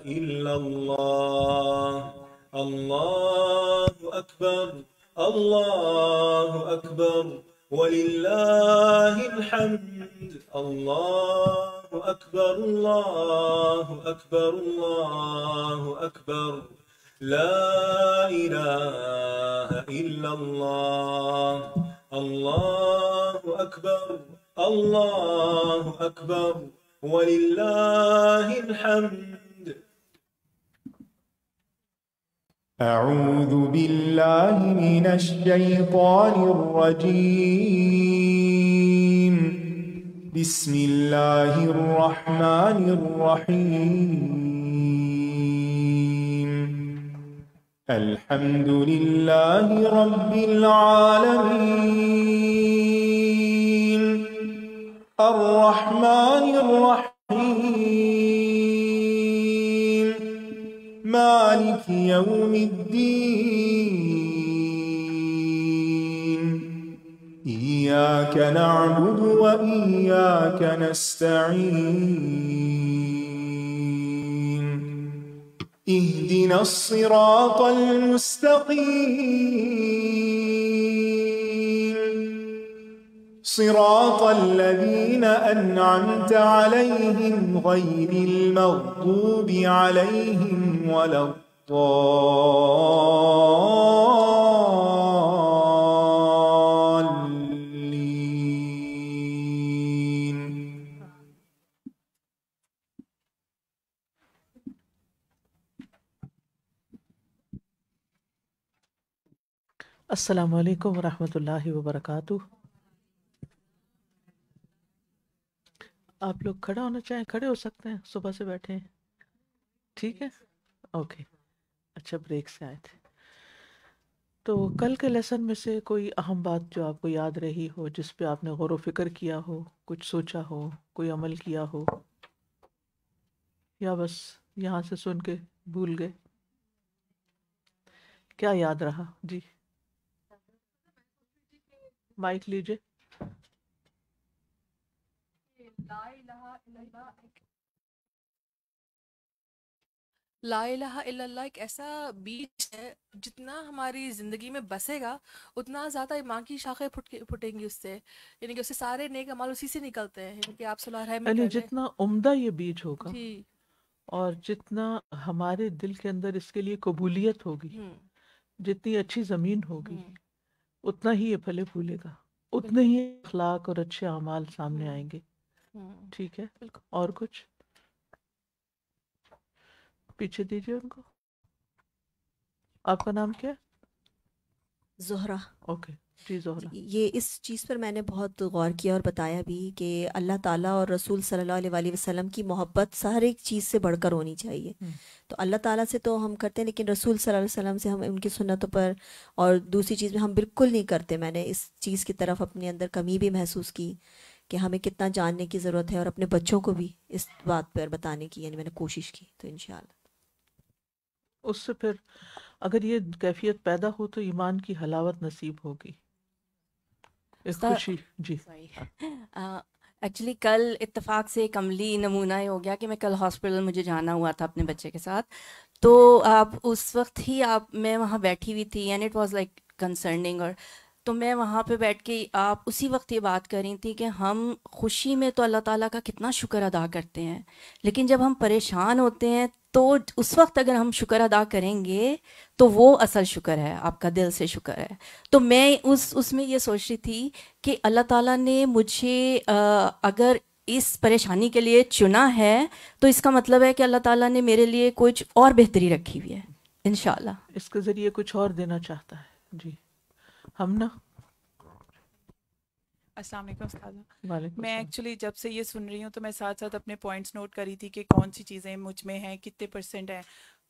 إلا الله الله أكبر الله أكبر ولله الحمد الله أكبر الله أكبر الله أكبر لا إله إلا الله الله أكبر الله أكبر ولله الحمد. أعوذ بالله من الشيطان الرجيم. بسم الله الرحمن الرحيم. الحمد لله رب العالمين الرحمن الرحيم مالك يوم الدين. إياك نعبد وإياك نستعين. اهدنا الصراط المستقيم صراط الذين أنعمت عليهم غير المغضوب عليهم ولا الضالين. السلام علیکم ورحمۃ اللہ وبرکاتہ. آپ لوگ کھڑا ہونا چاہیں کھڑے ہو سکتے ہیں، صبح سے بیٹھے ہیں ٹھیک ہے اوکے. اچھا بریک سے آئے تھے تو کل کے لیسن میں سے کوئی اہم بات جو آپ کو یاد رہی ہو، جس پہ آپ نے غور و فکر کیا ہو، کچھ سوچا ہو، کوئی عمل کیا ہو، یا بس یہاں سے سن کے بھول گئے؟ کیا یاد رہا؟ جی مائک لیجیے. لا الہ الا اللہ ایک ایسا بیج ہے، جتنا ہماری زندگی میں بسے گا اتنا زیادہ ایمان کی شاخیں پھٹیں گی اس سے، یعنی کہ اس سے سارے نیک اعمال اسی سے نکلتے ہیں، یعنی کہ آپ صلی اللہ علیہ وسلم یعنی کر لیں. جتنا عمدہ یہ بیج ہوگا جی اور جتنا ہمارے دل کے اندر اس کے لیے قبولیت ہوگی، جتنی اچھی زمین ہوگی، اتنا ہی یہ پھلے پھولے گا، اتنے ہی اخلاق اور اچھے اعمال سامنے آئیں گے. ٹھیک ہے، بالکل. اور کچھ پیچھے دیجیے ان کو. آپ کا نام کیا ہے؟ زہرہ. اوکے جی زہرہ. یہ اس چیز پر میں نے بہت غور کیا اور بتایا بھی کہ اللہ تعالیٰ اور رسول صلی اللہ علیہ وسلم کی محبت ہر ایک چیز سے بڑھ کر ہونی چاہیے. تو اللہ تعالیٰ سے تو ہم کرتے ہیں، لیکن رسول صلی اللہ علیہ وسلم سے ہم ان کی سنتوں پر اور دوسری چیز میں ہم بالکل نہیں کرتے. میں نے اس چیز کی طرف اپنے اندر کمی بھی محسوس کی کہ ہمیں کتنا جاننے کی ضرورت ہے، اور اپنے بچوں کو بھی اس بات پر بتانے کی یعنی میں نے کوشش کی. تو انشاءاللہ اس سے پھر اگر یہ کیفیت پیدا ہو تو ایمان کی حلاوت نصیب ہوگی، ایک خوشی. جی ایکچولی کل اتفاق سے ایک عملی نمونہ ہو گیا کہ میں کل ہاسپٹل مجھے جانا ہوا تھا اپنے بچے کے ساتھ. تو آپ اس وقت ہی میں وہاں بیٹھی ہوئی تھی and it was like concerning. اور تو میں وہاں پہ بیٹھ کے آپ اسی وقت یہ بات کر رہی تھی کہ ہم خوشی میں تو اللہ تعالیٰ کا کتنا شکر ادا کرتے ہیں، لیکن جب ہم پریشان ہوتے ہیں تو اس وقت اگر ہم شکر ادا کریں گے تو وہ اصل شکر ہے، آپ کا دل سے شکر ہے. تو میں اس میں یہ سوچ رہی تھی کہ اللہ تعالیٰ نے مجھے اگر اس پریشانی کے لیے چنا ہے تو اس کا مطلب ہے کہ اللہ تعالیٰ نے میرے لیے کچھ اور بہتری رکھی ہوئی ہے انشاءاللہ. اس کے ذریعے کچھ اور دینا چاہتا ہے. جی ہم نا السلام علیکم استاذہ. وعلیکم میں السلام. ایکچولی جب سے یہ سن رہی ہوں تو میں ساتھ ساتھ اپنے پوائنٹس نوٹ کر رہی تھی کہ کون سی چیزیں مجھ میں ہیں، کتنے % ہیں.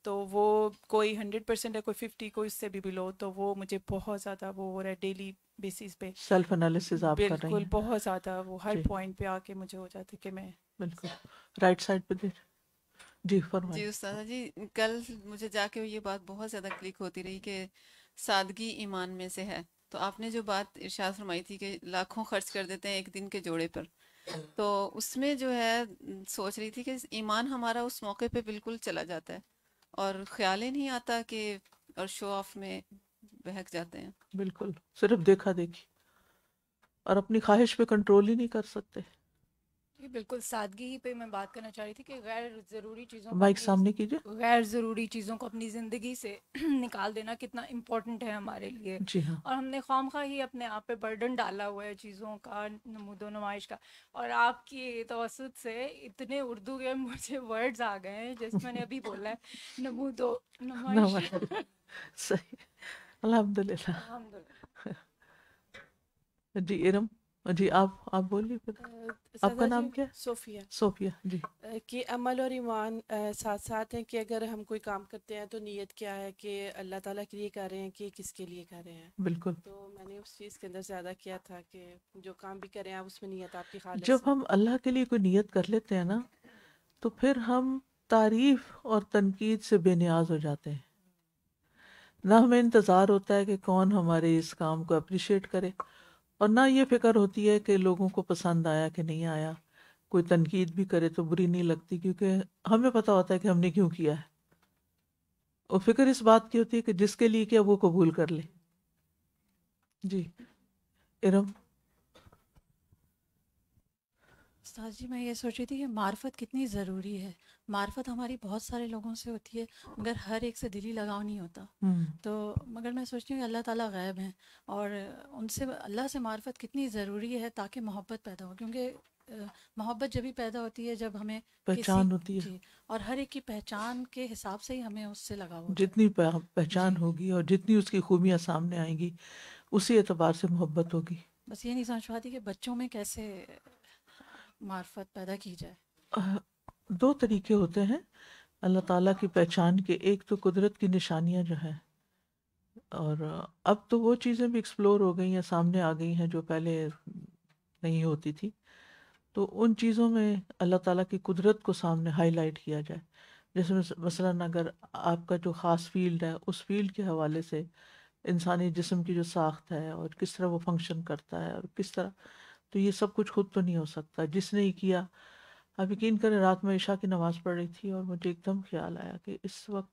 تو وہ کوئی 100% ہے، کوئی 50، کوئی اس سے بھی بلو. تو وہ مجھے بہت زیادہ وہ ہو رہا ہے ڈیلی بیسس پہ. سیلف انالیسز آپ کر رہی بالکل ہیں. بہت زیادہ وہ ہر جی پوائنٹ پہ آ کے مجھے ہو جاتا ہے کہ میں بالکل رائٹ سائڈ پہ دے. جی فرمائیں. جی استاذہ جی، کل مجھے جا کے یہ بات بہت زیادہ کلک ہوتی رہی کہ سادگی ایمان میں سے ہے. تو آپ نے جو بات ارشاد فرمائی تھی کہ لاکھوں خرچ کر دیتے ہیں ایک دن کے جوڑے پر، تو اس میں جو ہے سوچ رہی تھی کہ ایمان ہمارا اس موقع پہ بالکل چلا جاتا ہے اور خیال ہی نہیں آتا کہ اور شو آف میں بہک جاتے ہیں. بالکل صرف دیکھا دیکھی، اور اپنی خواہش پہ کنٹرول ہی نہیں کر سکتے. یہ بالکل سادگی ہی پہ میں بات کرنا چاہ رہی تھی کہ غیر ضروری چیزوں کو مائک اپنی سامنے کیجیے. غیر ضروری چیزوں کو اپنی زندگی سے نکال دینا کتنا امپورٹنٹ ہے ہمارے لیے، جی ہاں، اور ہم نے خواہ ہی اپنے آپ پہ برڈن ڈالا ہوا ہے چیزوں کا، نمود و نمائش کا. اور آپ کی توسط سے اتنے اردو کے مجھے ورڈز آ گئے ہیں جیسے میں نے ابھی بولا ہے، نمود و نمائش. صحیح، الحمد للہ. الحمدللہ. جی ارم، جی آپ بولیے پھر. آپ کا سادہ جی، نام کیا ہے؟ صوفیہ. صوفیہ. جی کہ عمل اور ایمان ساتھ ساتھ ہیں، کہ اگر ہم کوئی کام کرتے ہیں تو نیت کیا ہے کہ اللہ تعالیٰ کے لیے کر رہے ہیں کہ کس کے لیے کر رہے ہیں. بالکل. تو میں نے اس چیز کے اندر زیادہ کیا تھا کہ جو کام بھی کریں آپ اس میں نیت آپ کی جب خالص ہو. ہم اللہ کے لیے کوئی نیت کر لیتے ہیں نا، تو پھر ہم تعریف اور تنقید سے بے نیاز ہو جاتے ہیں. نہ ہمیں انتظار ہوتا ہے کہ کون ہمارے اس کام کو اپریشیٹ کرے، اور نہ یہ فکر ہوتی ہے کہ لوگوں کو پسند آیا کہ نہیں آیا. کوئی تنقید بھی کرے تو بری نہیں لگتی، کیونکہ ہمیں پتہ ہوتا ہے کہ ہم نے کیوں کیا ہے. اور فکر اس بات کی ہوتی ہے کہ جس کے لیے کیا وہ قبول کر لے. جی ارم. استاد جی، میں یہ سوچ رہی تھی کہ معرفت کتنی ضروری ہے. معرفت ہماری بہت سارے لوگوں سے ہوتی ہے مگر ہر ایک سے دلی لگاؤ نہیں ہوتا. تو مگر میں سوچتی ہوں کہ اللہ تعالیٰ غیب ہیں اور ان سے اللہ سے معرفت کتنی ضروری ہے تاکہ محبت پیدا ہو، کیونکہ محبت جبھی پیدا ہوتی ہے جب ہمیں پہچان ہوتی ہے. جی، اور ہر ایک کی پہچان کے حساب سے ہی ہمیں اس سے لگاؤ ہوتا ہے. جتنی پہچان ہوگی اور جتنی اس کی خوبیاں سامنے آئیں گی، اسی اعتبار سے محبت ہوگی. بس یہ نہیں سمجھ پاتی کہ بچوں میں کیسے معرفت پیدا کی جائے. دو طریقے ہوتے ہیں اللہ تعالیٰ کی پہچان کے. ایک تو قدرت کی نشانیاں جو ہیں، اور اب تو وہ چیزیں بھی ایکسپلور ہو گئی ہیں، سامنے آ گئی ہیں جو پہلے نہیں ہوتی تھی. تو ان چیزوں میں اللہ تعالیٰ کی قدرت کو سامنے ہائی لائٹ کیا جائے. جیسے مثلاً اگر آپ کا جو خاص فیلڈ ہے، اس فیلڈ کے حوالے سے انسانی جسم کی جو ساخت ہے اور کس طرح وہ فنکشن کرتا ہے اور کس طرح، تو یہ سب کچھ خود تو نہیں ہو سکتا. جس نے ہی کیا. آپ یقین کریں، رات میں عشاء کی نماز پڑھ رہی تھی اور مجھے ایک دم خیال آیا کہ اس وقت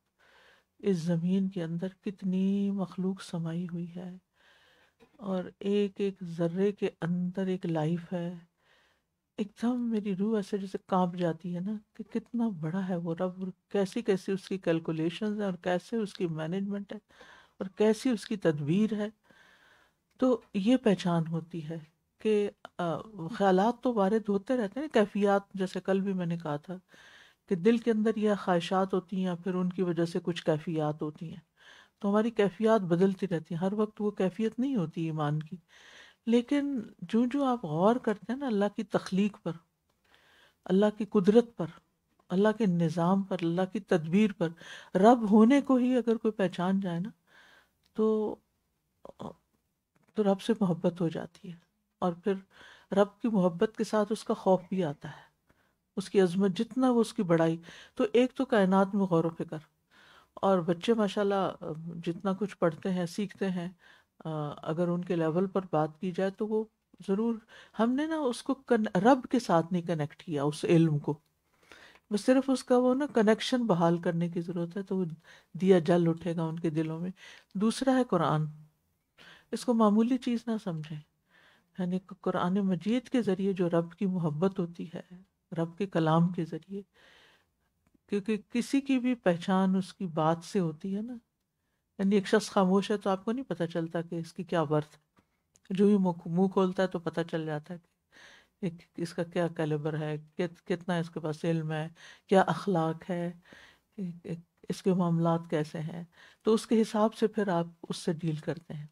اس زمین کے اندر کتنی مخلوق سمائی ہوئی ہے، اور ایک ایک ذرے کے اندر ایک لائف ہے. ایک دم میری روح ایسے جیسے کانپ جاتی ہے نا کہ کتنا بڑا ہے وہ رب، اور کیسی کیسی اس کی کیلکولیشنز ہیں، اور کیسے اس کی مینجمنٹ ہے، اور کیسی اس کی تدبیر ہے. تو یہ پہچان ہوتی ہے کہ خیالات تو وارد ہوتے رہتے ہیں، کیفیات. جیسے کل بھی میں نے کہا تھا کہ دل کے اندر یہ خواہشات ہوتی ہیں، یا پھر ان کی وجہ سے کچھ کیفیات ہوتی ہیں. تو ہماری کیفیات بدلتی رہتی ہیں، ہر وقت وہ کیفیت نہیں ہوتی ایمان کی. لیکن جو آپ غور کرتے ہیں نا اللہ کی تخلیق پر، اللہ کی قدرت پر، اللہ کے نظام پر، اللہ کی تدبیر پر، رب ہونے کو ہی اگر کوئی پہچان جائے نا، تو رب سے محبت ہو جاتی ہے. اور پھر رب کی محبت کے ساتھ اس کا خوف بھی آتا ہے، اس کی عظمت جتنا وہ اس کی بڑائی. تو ایک تو کائنات میں غور و فکر، اور بچے ماشاءاللہ جتنا کچھ پڑھتے ہیں سیکھتے ہیں، اگر ان کے لیول پر بات کی جائے تو وہ ضرور، ہم نے نا اس کو رب کے ساتھ نہیں کنیکٹ کیا اس علم کو، بس صرف اس کا وہ نا کنیکشن بحال کرنے کی ضرورت ہے، تو وہ دیا جل اٹھے گا ان کے دلوں میں. دوسرا ہے قرآن. اس کو معمولی چیز نہ سمجھیں، یعنی قرآن مجید کے ذریعے جو رب کی محبت ہوتی ہے، رب کے کلام کے ذریعے، کیونکہ کسی کی بھی پہچان اس کی بات سے ہوتی ہے نا. یعنی ایک شخص خاموش ہے تو آپ کو نہیں پتہ چلتا کہ اس کی کیا ورث ہے، جو ہی منہ کھولتا ہے تو پتہ چل جاتا ہے کہ اس کا کیا کیلیبر ہے، کتنا اس کے پاس علم ہے، کیا اخلاق ہے، اس کے معاملات کیسے ہیں. تو اس کے حساب سے پھر آپ اس سے ڈیل کرتے ہیں.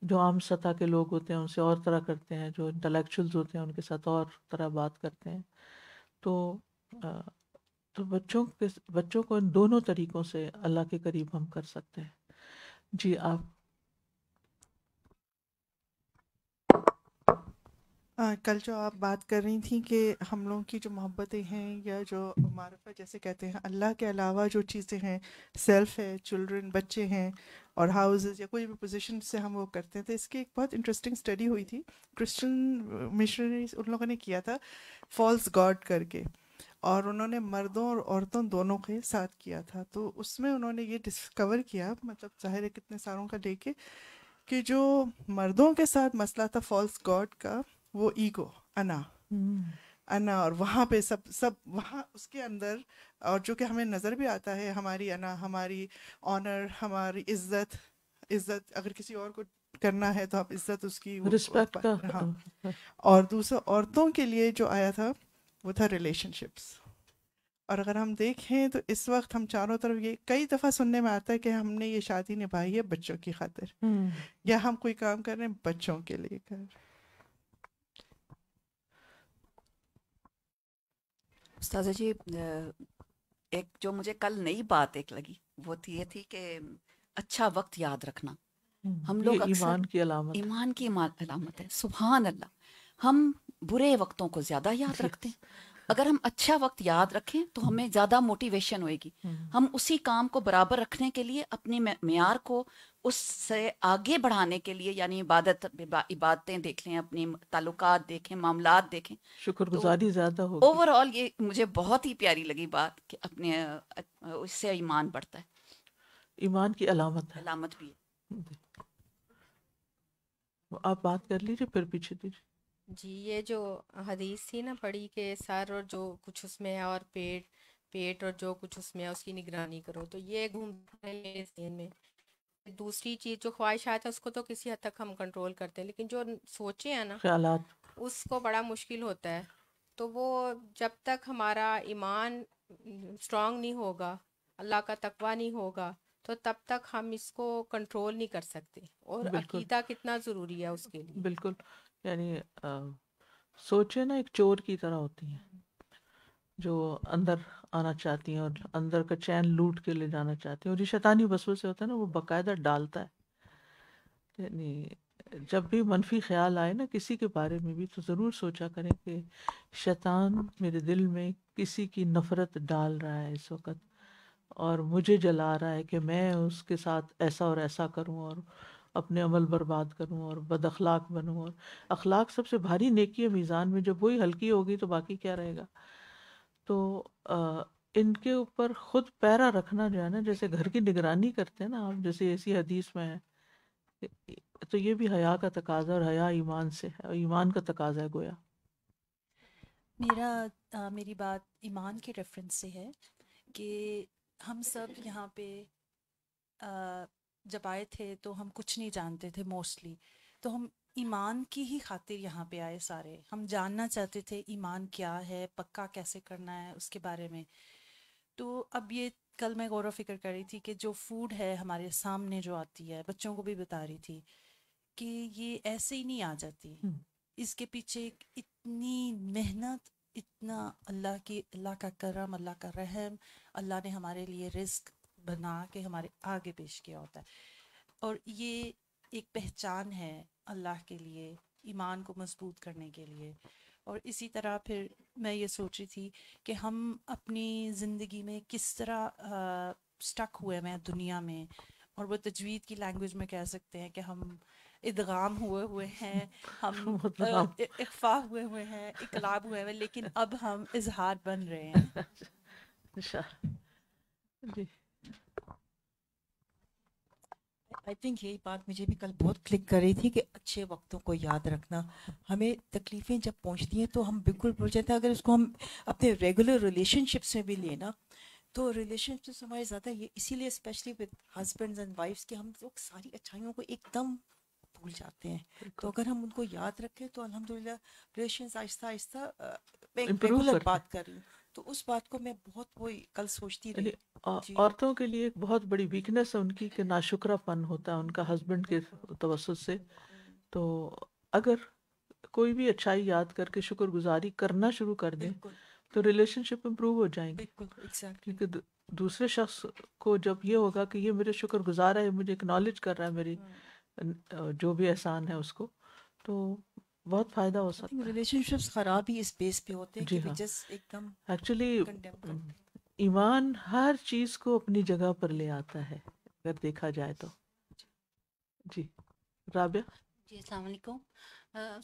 جو عام سطح کے لوگ ہوتے ہیں ان سے اور طرح کرتے ہیں، جو انٹلیکچوئلز ہوتے ہیں ان کے ساتھ اور طرح بات کرتے ہیں. تو بچوں کو ان دونوں طریقوں سے اللہ کے قریب ہم کر سکتے ہیں. جی آپ. کل جو آپ بات کر رہی تھیں کہ ہم لوگوں کی جو محبتیں ہیں یا جو معرفت جیسے کہتے ہیں اللہ کے علاوہ جو چیزیں ہیں، سیلف ہے، چلڈرن بچے ہیں، اور ہاؤزز یا کوئی بھی پوزیشن سے ہم وہ کرتے ہیں، تو اس کی ایک بہت انٹرسٹنگ اسٹڈی ہوئی تھی، کرسچن مشنریز ان لوگوں نے کیا تھا فالس گاڈ کر کے، اور انہوں نے مردوں اور عورتوں دونوں کے ساتھ کیا تھا. تو اس میں انہوں نے یہ ڈسکور کیا، مطلب ظاہر ہے کتنے سالوں کا لے کے، کہ جو مردوں کے ساتھ مسئلہ تھا فالس گاڈ کا، وہ ایگو، انا، اور وہاں پہ سب وہاں اس کے اندر، اور جو کہ ہمیں نظر بھی آتا ہے، ہماری انا، ہماری آنر، ہماری عزت اگر کسی اور کو کرنا ہے تو آپ عزت اس کی رسپیکٹ کا. ہاں. اور دوسرا عورتوں کے لیے جو آیا تھا وہ تھا ریلیشن شپس. اور اگر ہم دیکھیں تو اس وقت ہم چاروں طرف یہ کئی دفعہ سننے میں آتا ہے کہ ہم نے یہ شادی نبھائی ہے بچوں کی خاطر، یا ہم کوئی کام کر رہے ہیں بچوں کے لیے کر رہے ہیں. استاذہ جی، ایک جو مجھے کل نئی بات ایک لگی وہ یہ تھی کہ اچھا وقت یاد رکھنا. ہم لوگ یہ اکثر ایمان کی علامت، ایمان کی علامت ہے. سبحان اللہ، ہم برے وقتوں کو زیادہ یاد رکھتے ہیں. اگر ہم اچھا وقت یاد رکھیں تو ہمیں زیادہ موٹیویشن ہوئے گی. ہم اسی کام کو برابر رکھنے کے لیے اپنے معیار کو اس سے آگے بڑھانے کے لیے، یعنی عبادتیں دیکھ لیں، اپنے تعلقات دیکھیں، معاملات دیکھیں، شکر گزاری زیادہ ہوگی. اوور آل یہ مجھے بہت ہی پیاری لگی بات کہ اپنے اس سے ایمان بڑھتا ہے. ایمان کی علامت ہے، علامت بھی ہے. آپ بات کر لیجیے پھر پیچھے دیجیے. جی، یہ جو حدیث تھی نا پڑھی کہ سر اور جو کچھ اس میں ہے اور پیٹ اور جو کچھ اس میں ہے اس کی نگرانی کرو، تو یہ گھومتا ہے میرے ذہن میں. دوسری چیز جو خواہشات ہے اس کو تو کسی حد تک ہم کنٹرول کرتے ہیں، لیکن جو سوچے ہیں نا خیالات، اس کو بڑا مشکل ہوتا ہے. تو وہ جب تک ہمارا ایمان اسٹرانگ نہیں ہوگا، اللہ کا تقویٰ نہیں ہوگا، تو تب تک ہم اس کو کنٹرول نہیں کر سکتے. اور بالکل عقیدہ کتنا ضروری ہے اس کے لیے. بالکل. یعنی سوچے نا ایک چور کی طرح ہوتی ہیں جو اندر آنا چاہتی ہیں اور اندر کا چین لوٹ کے لے جانا چاہتی ہیں، اور یہ شیطانی وسوسے ہوتا ہے نا، وہ باقاعدہ ڈالتا ہے. یعنی جب بھی منفی خیال آئے نا کسی کے بارے میں بھی، تو ضرور سوچا کریں کہ شیطان میرے دل میں کسی کی نفرت ڈال رہا ہے اس وقت، اور مجھے جلا رہا ہے کہ میں اس کے ساتھ ایسا اور ایسا کروں اور اپنے عمل برباد کروں اور بد اخلاق بنوں. اور اخلاق سب سے بھاری نیکی ہے میزان میں، جب وہی ہلکی ہوگی تو باقی کیا رہے گا. تو ان کے اوپر خود پیرا رکھنا جو ہے نا، جیسے گھر کی نگرانی کرتے ہیں نا آپ، جیسے اسی حدیث میں ہے، تو یہ بھی حیا کا تقاضا، اور حیا ایمان سے ہے، اور ایمان کا تقاضا ہے گویا. میری بات ایمان کے ریفرنس سے ہے کہ ہم سب یہاں پہ جب آئے تھے تو ہم کچھ نہیں جانتے تھے موسٹلی، تو ہم ایمان کی ہی خاطر یہاں پہ آئے سارے. ہم جاننا چاہتے تھے ایمان کیا ہے، پکا کیسے کرنا ہے اس کے بارے میں. تو اب یہ کل میں غور و فکر کر رہی تھی کہ جو فوڈ ہے ہمارے سامنے جو آتی ہے، بچوں کو بھی بتا رہی تھی کہ یہ ایسے ہی نہیں آ جاتی، اس کے پیچھے اتنی محنت، اتنا اللہ کا کرم، اللہ کا رحم، اللہ نے ہمارے لیے رزق بنا کے ہمارے آگے پیش کیا ہوتا ہے. اور یہ ایک پہچان ہے اللہ کے لیے، ایمان کو مضبوط کرنے کے لیے. اور اسی طرح پھر میں یہ سوچ رہی تھی کہ ہم اپنی زندگی میں کس طرح سٹک ہوئے ہیں دنیا میں، اور وہ تجوید کی لینگویج میں کہہ سکتے ہیں کہ ہم ادغام ہوئے ہیں، ہم اخفا ہوئے ہیں، اقلاب ہوئے ہیں، لیکن اب ہم اظہار بن رہے ہیں. جی، آئی تھنک یہی بات مجھے بھی کل بہت کلک کر رہی تھی کہ اچھے وقتوں کو یاد رکھنا. ہمیں تکلیفیں جب پہنچتی ہیں تو ہم بالکل بھول جاتے ہیں. اگر اس کو ہم اپنے ریگولر ریلیشن شپس میں بھی لینا تو ریلیشن شپس ہمارے زیادہ یہ اسی لیے especially with husbands and wives کہ ہم لوگ ساری اچھائیوں کو ایک دم بھول جاتے ہیں. تو اگر ہم ان کو یاد رکھیں تو الحمدللہ ریلیشنز آہستہ آہستہ میں ریگولر بات کر رہی ہوں تو اس بات کو میں بہت وہی کل سوچتی رہی. عورتوں کے لیے ایک بہت بڑی ویکنیس ہے ان کی کہ ناشکرا پن ہوتا ہے ان کا ہسبینڈ کے توسط سے. تو اگر کوئی بھی اچھائی یاد کر کے شکر گزاری کرنا شروع کر دیں تو ریلیشن شپ امپروو ہو جائیں گے. کیونکہ دوسرے شخص کو جب یہ ہوگا کہ یہ میرے شکر گزار ہے، مجھے اکنالج کر رہا ہے میری جو بھی احسان ہے اس کو، تو بہت فائدہ ہو سکتا ہے. ریلیشن شپس خراب ہی اس بیس پہ ہوتے ہیں جی کہ ہاں، جس ایک دم ایکچولی کنڈیم کرتے ایمان ہر چیز کو اپنی جگہ پر لے آتا ہے اگر دیکھا جائے تو. جی رابعہ. جی السلام علیکم.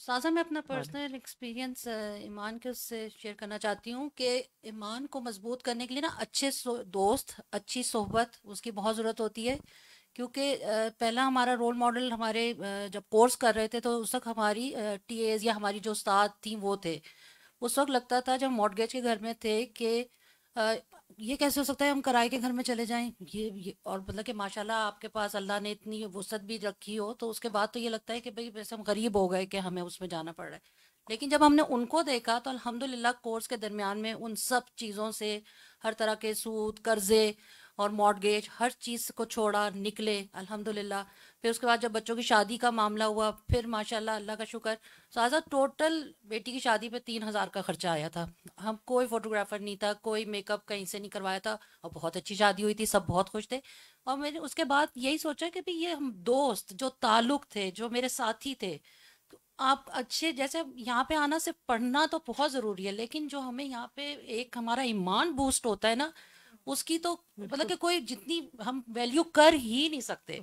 سازا میں اپنا وعلیکم. پرسنل ایکسپیرینس ایمان کے اس سے شیئر کرنا چاہتی ہوں کہ ایمان کو مضبوط کرنے کے لیے نا اچھے دوست، اچھی صحبت اس کی بہت ضرورت ہوتی ہے. کیونکہ پہلا ہمارا رول ماڈل ہمارے جب کورس کر رہے تھے تو اس وقت ہماری ٹی ایز یا ہماری جو استاد تھیں وہ تھے. اس وقت لگتا تھا جب مارٹگیج کے گھر میں تھے کہ یہ کیسے ہو سکتا ہے ہم کرائے کے گھر میں چلے جائیں. یہ اور مطلب کہ ماشاءاللہ آپ کے پاس اللہ نے اتنی وسعت بھی رکھی ہو تو اس کے بعد تو یہ لگتا ہے کہ بھئی ویسے ہم غریب ہو گئے کہ ہمیں اس میں جانا پڑ رہا ہے. لیکن جب ہم نے ان کو دیکھا تو الحمدللہ کورس کے درمیان میں ان سب چیزوں سے، ہر طرح کے سود، قرضے اور مارٹگیج، ہر چیز کو چھوڑا، نکلے الحمدللہ. پھر اس کے بعد جب بچوں کی شادی کا معاملہ ہوا، پھر ماشاءاللہ اللہ کا شکر سازا ٹوٹل بیٹی کی شادی پہ 3,000 کا خرچہ آیا تھا. ہم کوئی فوٹوگرافر نہیں تھا، کوئی میک اپ کہیں سے نہیں کروایا تھا، اور بہت اچھی شادی ہوئی تھی، سب بہت خوش تھے. اور میں نے اس کے بعد یہی سوچا کہ بھی یہ ہم دوست جو تعلق تھے، جو میرے ساتھی تھے، آپ اچھے جیسے یہاں پہ آنا صرف پڑھنا تو بہت ضروری ہے، لیکن جو ہمیں یہاں پہ ایک ہمارا ایمان بوسٹ ہوتا ہے نا، اس کی تو مطلب کہ کوئی جتنی ہم ویلیو کر ہی نہیں سکتے.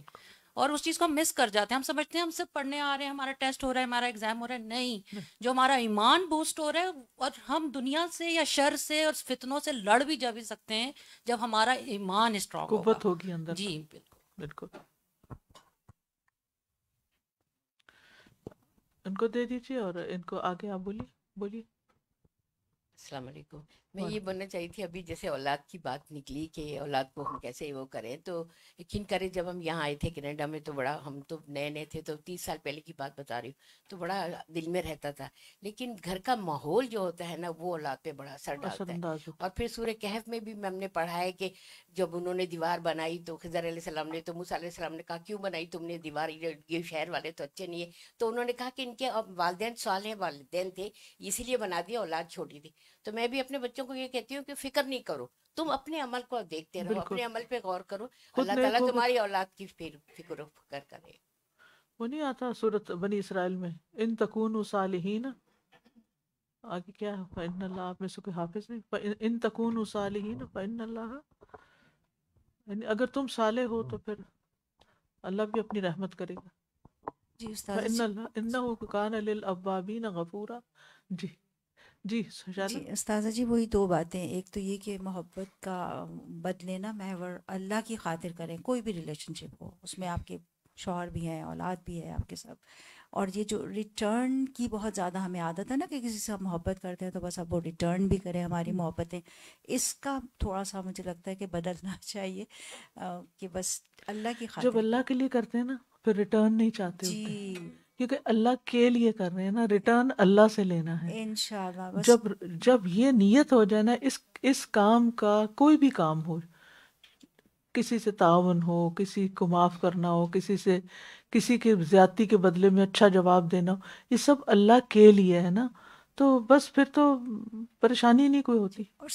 اور اس چیز کو ہم مس کر جاتے ہیں. ہم سمجھتے ہیں ہم صرف پڑھنے آ رہے ہیں، ہمارا ٹیسٹ ہو رہا ہے، ہمارا ایگزام ہو رہا ہے. نہیں، جو ہمارا ایمان بوسٹ ہو رہا ہے، اور ہم دنیا سے یا شر سے اور فتنوں سے لڑ بھی جا بھی سکتے ہیں جب ہمارا ایمان اسٹرانگ ہوگا. قوت ہوگی اندر. جی بالکل. ان کو دے دیجیے اور ان کو آگے آپ بولیے. السلام علیکم. میں یہ بولنا چاہی تھی ابھی جیسے اولاد کی بات نکلی کہ اولاد کو ہم کیسے وہ کریں، تو یقین کریں جب ہم یہاں آئے تھے کینیڈا میں تو بڑا، ہم تو نئے نئے تھے، تو 30 سال پہلے کی بات بتا رہی ہوں، تو بڑا دل میں رہتا تھا. لیکن گھر کا ماحول جو ہوتا ہے نا وہ اولاد پہ بڑا اثر ڈالتا ہے. اور پھر سورہ کہف میں بھی ہم نے پڑھا ہے کہ جب انہوں نے دیوار بنائی تو خضر علیہ السلام نے، تو موسیٰ علیہ السلام نے کہا کیوں بنائی تم نے دیوار، یہ شہر والے تو اچھے نہیں ہے. تو انہوں نے کہا کہ ان کے والدین صالح والدین تھے، اسی لیے بنا دیا، اولاد چھوٹی تھی. تو میں بھی اپنے بچوں کو یہ کہتی ہوں کہ فکر نہیں کرو، تم اپنے عمل کو دیکھتے رہو، اپنے عمل پہ غور کرو، اللہ تعالیٰ تمہاری اولاد کی فکر و فکر کرے. وہ نہیں آتا سورۃ بنی اسرائیل میں ان تکونوا صالحین، آگے کیا ہے فإن اللہ، آپ میں سے کوئی حافظ نہیں، ان تکونوا صالحین فإن اللہ، یعنی اگر تم صالح ہو تو پھر اللہ بھی اپنی رحمت کرے گا. جی استاد فإن اللہ انہ کان للأوابین غفورا. جی جی استاذہ جی، وہی دو باتیں، ایک تو یہ کہ محبت کا بدلے نا محور اللہ کی خاطر کریں. کوئی بھی ریلیشن شپ ہو، اس میں آپ کے شوہر بھی ہیں، اولاد بھی ہے آپ کے سب. اور یہ جو ریٹرن کی بہت زیادہ ہمیں عادت ہے نا کہ کسی سے ہم محبت کرتے ہیں تو بس اب وہ ریٹرن بھی کریں ہماری محبتیں، اس کا تھوڑا سا مجھے لگتا ہے کہ بدلنا چاہیے، کہ بس اللہ کی خاطر. جب اللہ کے لیے کرتے ہیں نا پھر ریٹرن نہیں چاہتے ہوتے، کیونکہ اللہ کے لیے کر رہے ہیں نا، ریٹرن اللہ سے لینا ہے انشاءاللہ. جب یہ نیت ہو جائے نا، اس کام کا کوئی بھی کام ہو، کسی سے تعاون ہو، کسی کو معاف کرنا ہو، کسی کی زیادتی کے بدلے میں اچھا جواب دینا ہو، یہ سب اللہ کے لیے ہے نا، تو بس پھر تو پریشانی نہیں کوئی ہوتی، اور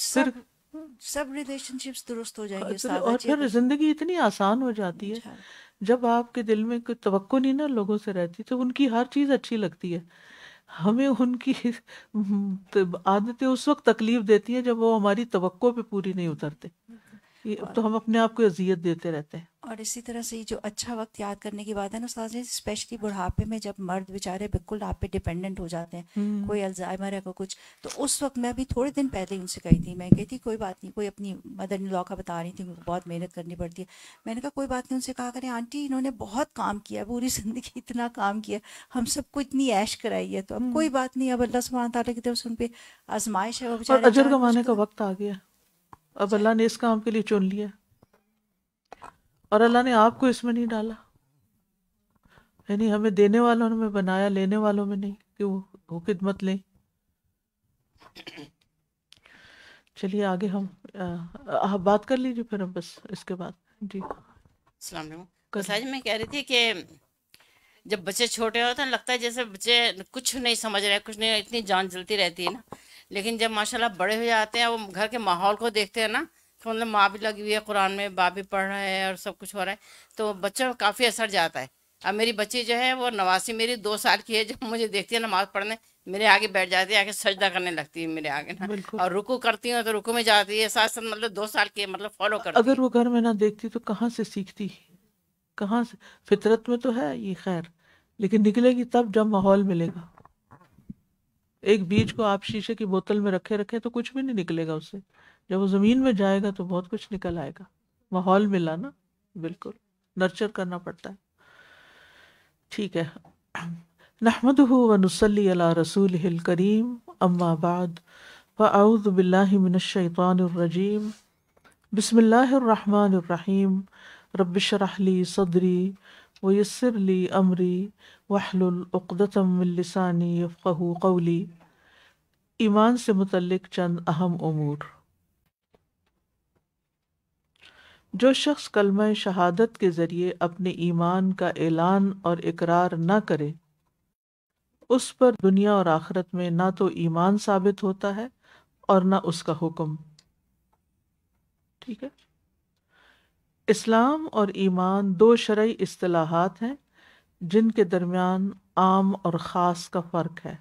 سب ریلیشن شپس درست ہو جائیں گے. اور پھر زندگی اتنی آسان ہو جاتی ہے جب آپ کے دل میں کوئی توقع نہیں نا لوگوں سے رہتی، تو ان کی ہر چیز اچھی لگتی ہے. ہمیں ان کی عادتیں اس وقت تکلیف دیتی ہیں جب وہ ہماری توقع پہ پوری نہیں اترتے، تو ہم اپنے آپ کو اذیت دیتے رہتے ہیں. اور اسی طرح سے جو اچھا وقت یاد کرنے کی بات ہے نا استاد، اسپیشلی بڑھاپے میں جب مرد بیچارے بالکل آپ پہ ڈیپینڈنٹ ہو جاتے ہیں، کوئی الزائمر ہے کوئی کچھ، تو اس وقت میں بھی تھوڑے دن پہلے ان سے کہی تھی، میں کہتی کوئی بات نہیں، کوئی اپنی مدر ان لا کا بتا رہی تھی بہت محنت کرنی پڑتی ہے، میں نے کہا کوئی بات نہیں، ان سے کہا کریں آنٹی انہوں نے بہت کام کیا، پوری زندگی اتنا کام کیا، ہم سب کو اتنی عیش کرائی ہے، تو اب کوئی بات نہیں، اب اللہ سبحانہ تعالیٰ کی طرف سے ان پہ آزمائش ہے، وہ اور اجر کمانے کا وقت آ گیا، اب اللہ نے اس کام کے لیے چن لیا، اور اللہ نے آپ کو اس میں نہیں ڈالا، یعنی ہمیں دینے والوں میں بنایا، لینے والوں میں نہیں کہ وہ خدمت لیں. چلیے آگے ہم آپ بات کر لیجیے پھر ہم بس اس کے بعد. جی السلام علیکم. ساجد میں کہہ رہی تھی کہ جب بچے چھوٹے ہوتے ہیں لگتا ہے جیسے بچے کچھ نہیں سمجھ رہے، کچھ نہیں، اتنی جان جلتی رہتی ہے نا، لیکن جب ماشاءاللہ بڑے ہو جاتے ہیں، وہ گھر کے ماحول کو دیکھتے ہیں نا، تو مطلب ماں بھی لگی ہوئی ہے قرآن میں، باپ بھی پڑھ رہا ہے اور سب کچھ ہو رہا ہے، تو بچوں کو کافی اثر جاتا ہے. اب میری بچی جو ہے وہ نواسی میری 2 سال کی ہے، جب مجھے دیکھتی ہے نماز پڑھنے میرے آگے بیٹھ جاتی ہے، آگے سجدہ کرنے لگتی ہے میرے آگے نا، بالکل. اور رکوع کرتی ہوں تو رکوع میں جاتی ہے ساتھ ساتھ، مطلب 2 سال کی ہے، مطلب فالو کرتی اگر وہ گھر میں نہ دیکھتی تو کہاں سے سیکھتی؟ کہاں سے؟ فطرت میں تو ہے یہ خیر، لیکن نکلے گی تب جب ماحول ملے گا. ایک بیج کو آپ شیشے کی بوتل میں رکھے تو کچھ بھی نہیں نکلے گا اس سے. جب وہ زمین میں جائے گا تو بہت کچھ نکل آئے گا. ماحول ملا نا، بالکل نرچر کرنا پڑتا ہے. ٹھیک ہے. نحمده ونصلی علی رسولہ الکریم، اما بعد فاعوذ باللہ من الشیطان الرجیم. بسم اللہ الرحمن الرحیم. رب اشرح لی صدری ویسر لی امری واحلل عقدۃ من لسانی یفقہوا قولی. ایمان سے متعلق چند اہم امور. جو شخص کلمہ شہادت کے ذریعے اپنے ایمان کا اعلان اور اقرار نہ کرے، اس پر دنیا اور آخرت میں نہ تو ایمان ثابت ہوتا ہے اور نہ اس کا حکم. ٹھیک ہے. اسلام اور ایمان دو شرعی اصطلاحات ہیں جن کے درمیان عام اور خاص کا فرق ہے،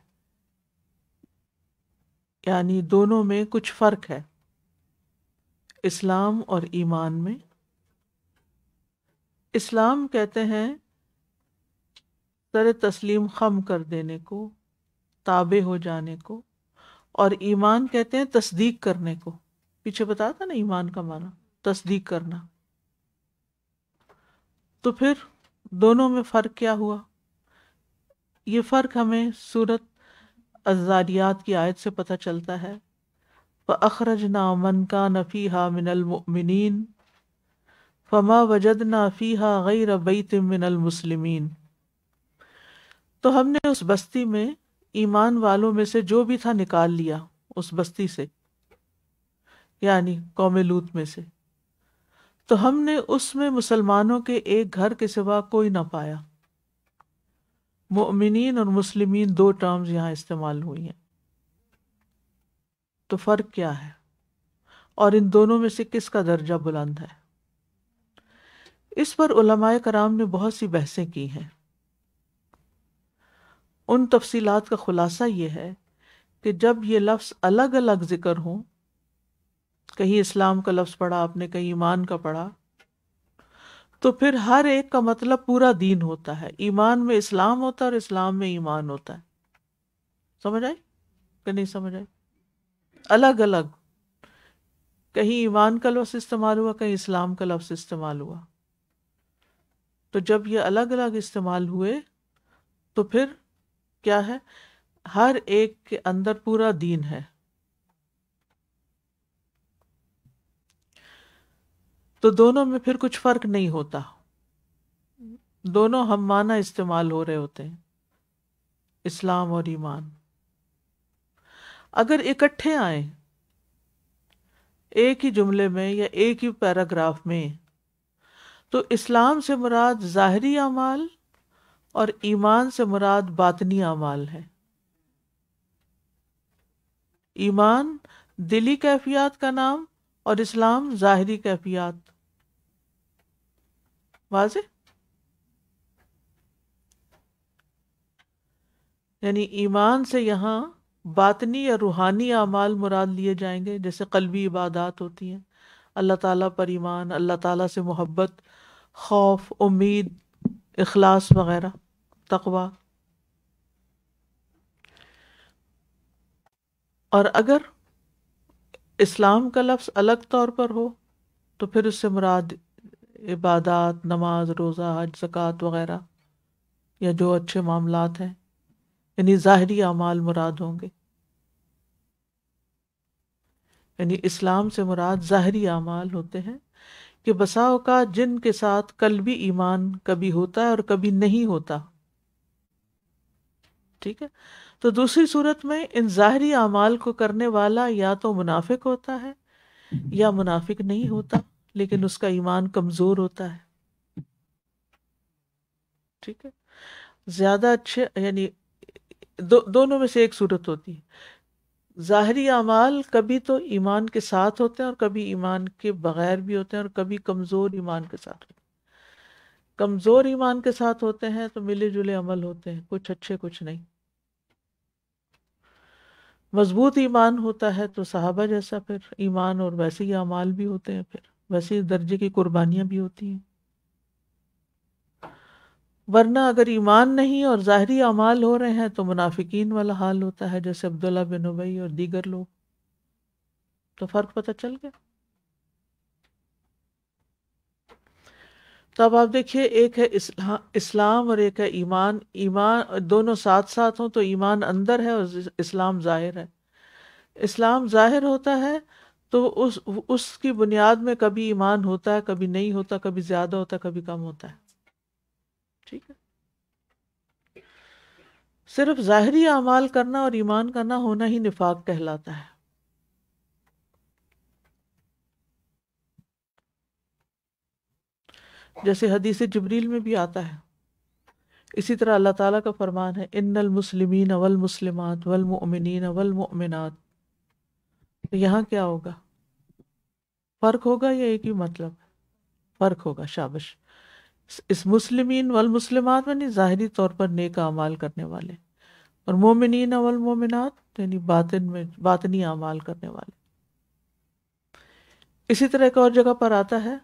یعنی دونوں میں کچھ فرق ہے. اسلام اور ایمان میں، اسلام کہتے ہیں سر تسلیم خم کر دینے کو، تابع ہو جانے کو، اور ایمان کہتے ہیں تصدیق کرنے کو. پیچھے بتایا تھا نا ایمان کا معنی تصدیق کرنا. تو پھر دونوں میں فرق کیا ہوا؟ یہ فرق ہمیں سورۃ الذاریات کی آیت سے پتہ چلتا ہے. فَأَخْرَجْنَا مَنْ كَانَ فِيهَا مِنَ الْمُؤْمِنِينَ فَمَا وَجَدْنَا فِيهَا غَيْرَ بَيْتٍ مِنَ الْمُسْلِمِينَ. تو ہم نے اس بستی میں ایمان والوں میں سے جو بھی تھا نکال لیا، اس بستی سے، یعنی قوم لوط میں سے. تو ہم نے اس میں مسلمانوں کے ایک گھر کے سوا کوئی نہ پایا. مؤمنین اور مسلمین دو ٹرمز یہاں استعمال ہوئی ہیں. تو فرق کیا ہے اور ان دونوں میں سے کس کا درجہ بلند ہے؟ اس پر علماء کرام نے بہت سی بحثیں کی ہیں. ان تفصیلات کا خلاصہ یہ ہے کہ جب یہ لفظ الگ الگ ذکر ہوں، کہیں اسلام کا لفظ پڑھا آپ نے، کہیں ایمان کا پڑھا، تو پھر ہر ایک کا مطلب پورا دین ہوتا ہے. ایمان میں اسلام ہوتا ہے اور اسلام میں ایمان ہوتا ہے. سمجھ آئی کہ نہیں سمجھ آئی؟ الگ الگ، کہیں ایمان کا لفظ استعمال ہوا، کہیں اسلام کا لفظ استعمال ہوا. تو جب یہ الگ الگ استعمال ہوئے تو پھر کیا ہے؟ ہر ایک کے اندر پورا دین ہے. تو دونوں میں پھر کچھ فرق نہیں ہوتا، دونوں ہم معنی استعمال ہو رہے ہوتے ہیں، اسلام اور ایمان. اگر اکٹھے آئیں ایک ہی جملے میں یا ایک ہی پیراگراف میں، تو اسلام سے مراد ظاہری اعمال اور ایمان سے مراد باطنی اعمال ہے. ایمان دلی کیفیات کا نام اور اسلام ظاہری کیفیات. واضح؟ یعنی ایمان سے یہاں باطنی یا روحانی اعمال مراد لیے جائیں گے، جیسے قلبی عبادات ہوتی ہیں، اللہ تعالیٰ پر ایمان، اللہ تعالیٰ سے محبت، خوف، امید، اخلاص وغیرہ، تقوی. اور اگر اسلام کا لفظ الگ طور پر ہو تو پھر اس سے مراد عبادات، نماز، روزہ، حج، زکوٰۃ وغیرہ، یا جو اچھے معاملات ہیں، یعنی ظاہری اعمال مراد ہوں گے. یعنی اسلام سے مراد ظاہری اعمال ہوتے ہیں کہ بسا اوقات جن کے ساتھ قلبی ایمان کبھی ہوتا ہے اور کبھی نہیں ہوتا. ٹھیک ہے. تو دوسری صورت میں ان ظاہری اعمال کو کرنے والا یا تو منافق ہوتا ہے یا منافق نہیں ہوتا لیکن اس کا ایمان کمزور ہوتا ہے. ٹھیک ہے. زیادہ اچھے، یعنی دونوں میں سے ایک صورت ہوتی ہے. ظاہری اعمال کبھی تو ایمان کے ساتھ ہوتے ہیں اور کبھی ایمان کے بغیر بھی ہوتے ہیں اور کبھی کمزور ایمان کے ساتھ ہوتے ہیں. کمزور ایمان کے ساتھ ہوتے ہیں تو ملے جلے عمل ہوتے ہیں، کچھ اچھے کچھ نہیں. مضبوط ایمان ہوتا ہے تو صحابہ جیسا پھر ایمان اور ویسے ہی اعمال بھی ہوتے ہیں، پھر ویسے ہی درجے کی قربانیاں بھی ہوتی ہیں. ورنہ اگر ایمان نہیں اور ظاہری اعمال ہو رہے ہیں تو منافقین والا حال ہوتا ہے، جیسے عبداللہ بن ابی اور دیگر لوگ. تو فرق پتہ چل گیا. تو اب آپ دیکھیے، ایک ہے اسلام اور ایک ہے ایمان. ایمان دونوں ساتھ ساتھ ہوں تو ایمان اندر ہے اور اسلام ظاہر ہے. اسلام ظاہر ہوتا ہے تو اس کی بنیاد میں کبھی ایمان ہوتا ہے، کبھی نہیں ہوتا، کبھی زیادہ ہوتا ہے، کبھی کم ہوتا ہے. ٹھیک ہے. صرف ظاہری اعمال کرنا اور ایمان کا نہ ہونا ہی نفاق کہلاتا ہے. جیسے حدیث جبریل میں بھی آتا ہے. اسی طرح اللہ تعالیٰ کا فرمان ہے، ان المسلمین والمسلمات والمؤمنین والمؤمنات. تو یہاں کیا ہوگا؟ فرق ہوگا یا ایک ہی مطلب؟ فرق ہوگا. شابش. اس مسلمین والمسلمات میں نہیں ظاہری طور پر نیک اعمال کرنے والے، اور مومنین والمومنات یعنی باطنی اعمال کرنے والے. اسی طرح ایک اور جگہ پر آتا ہے،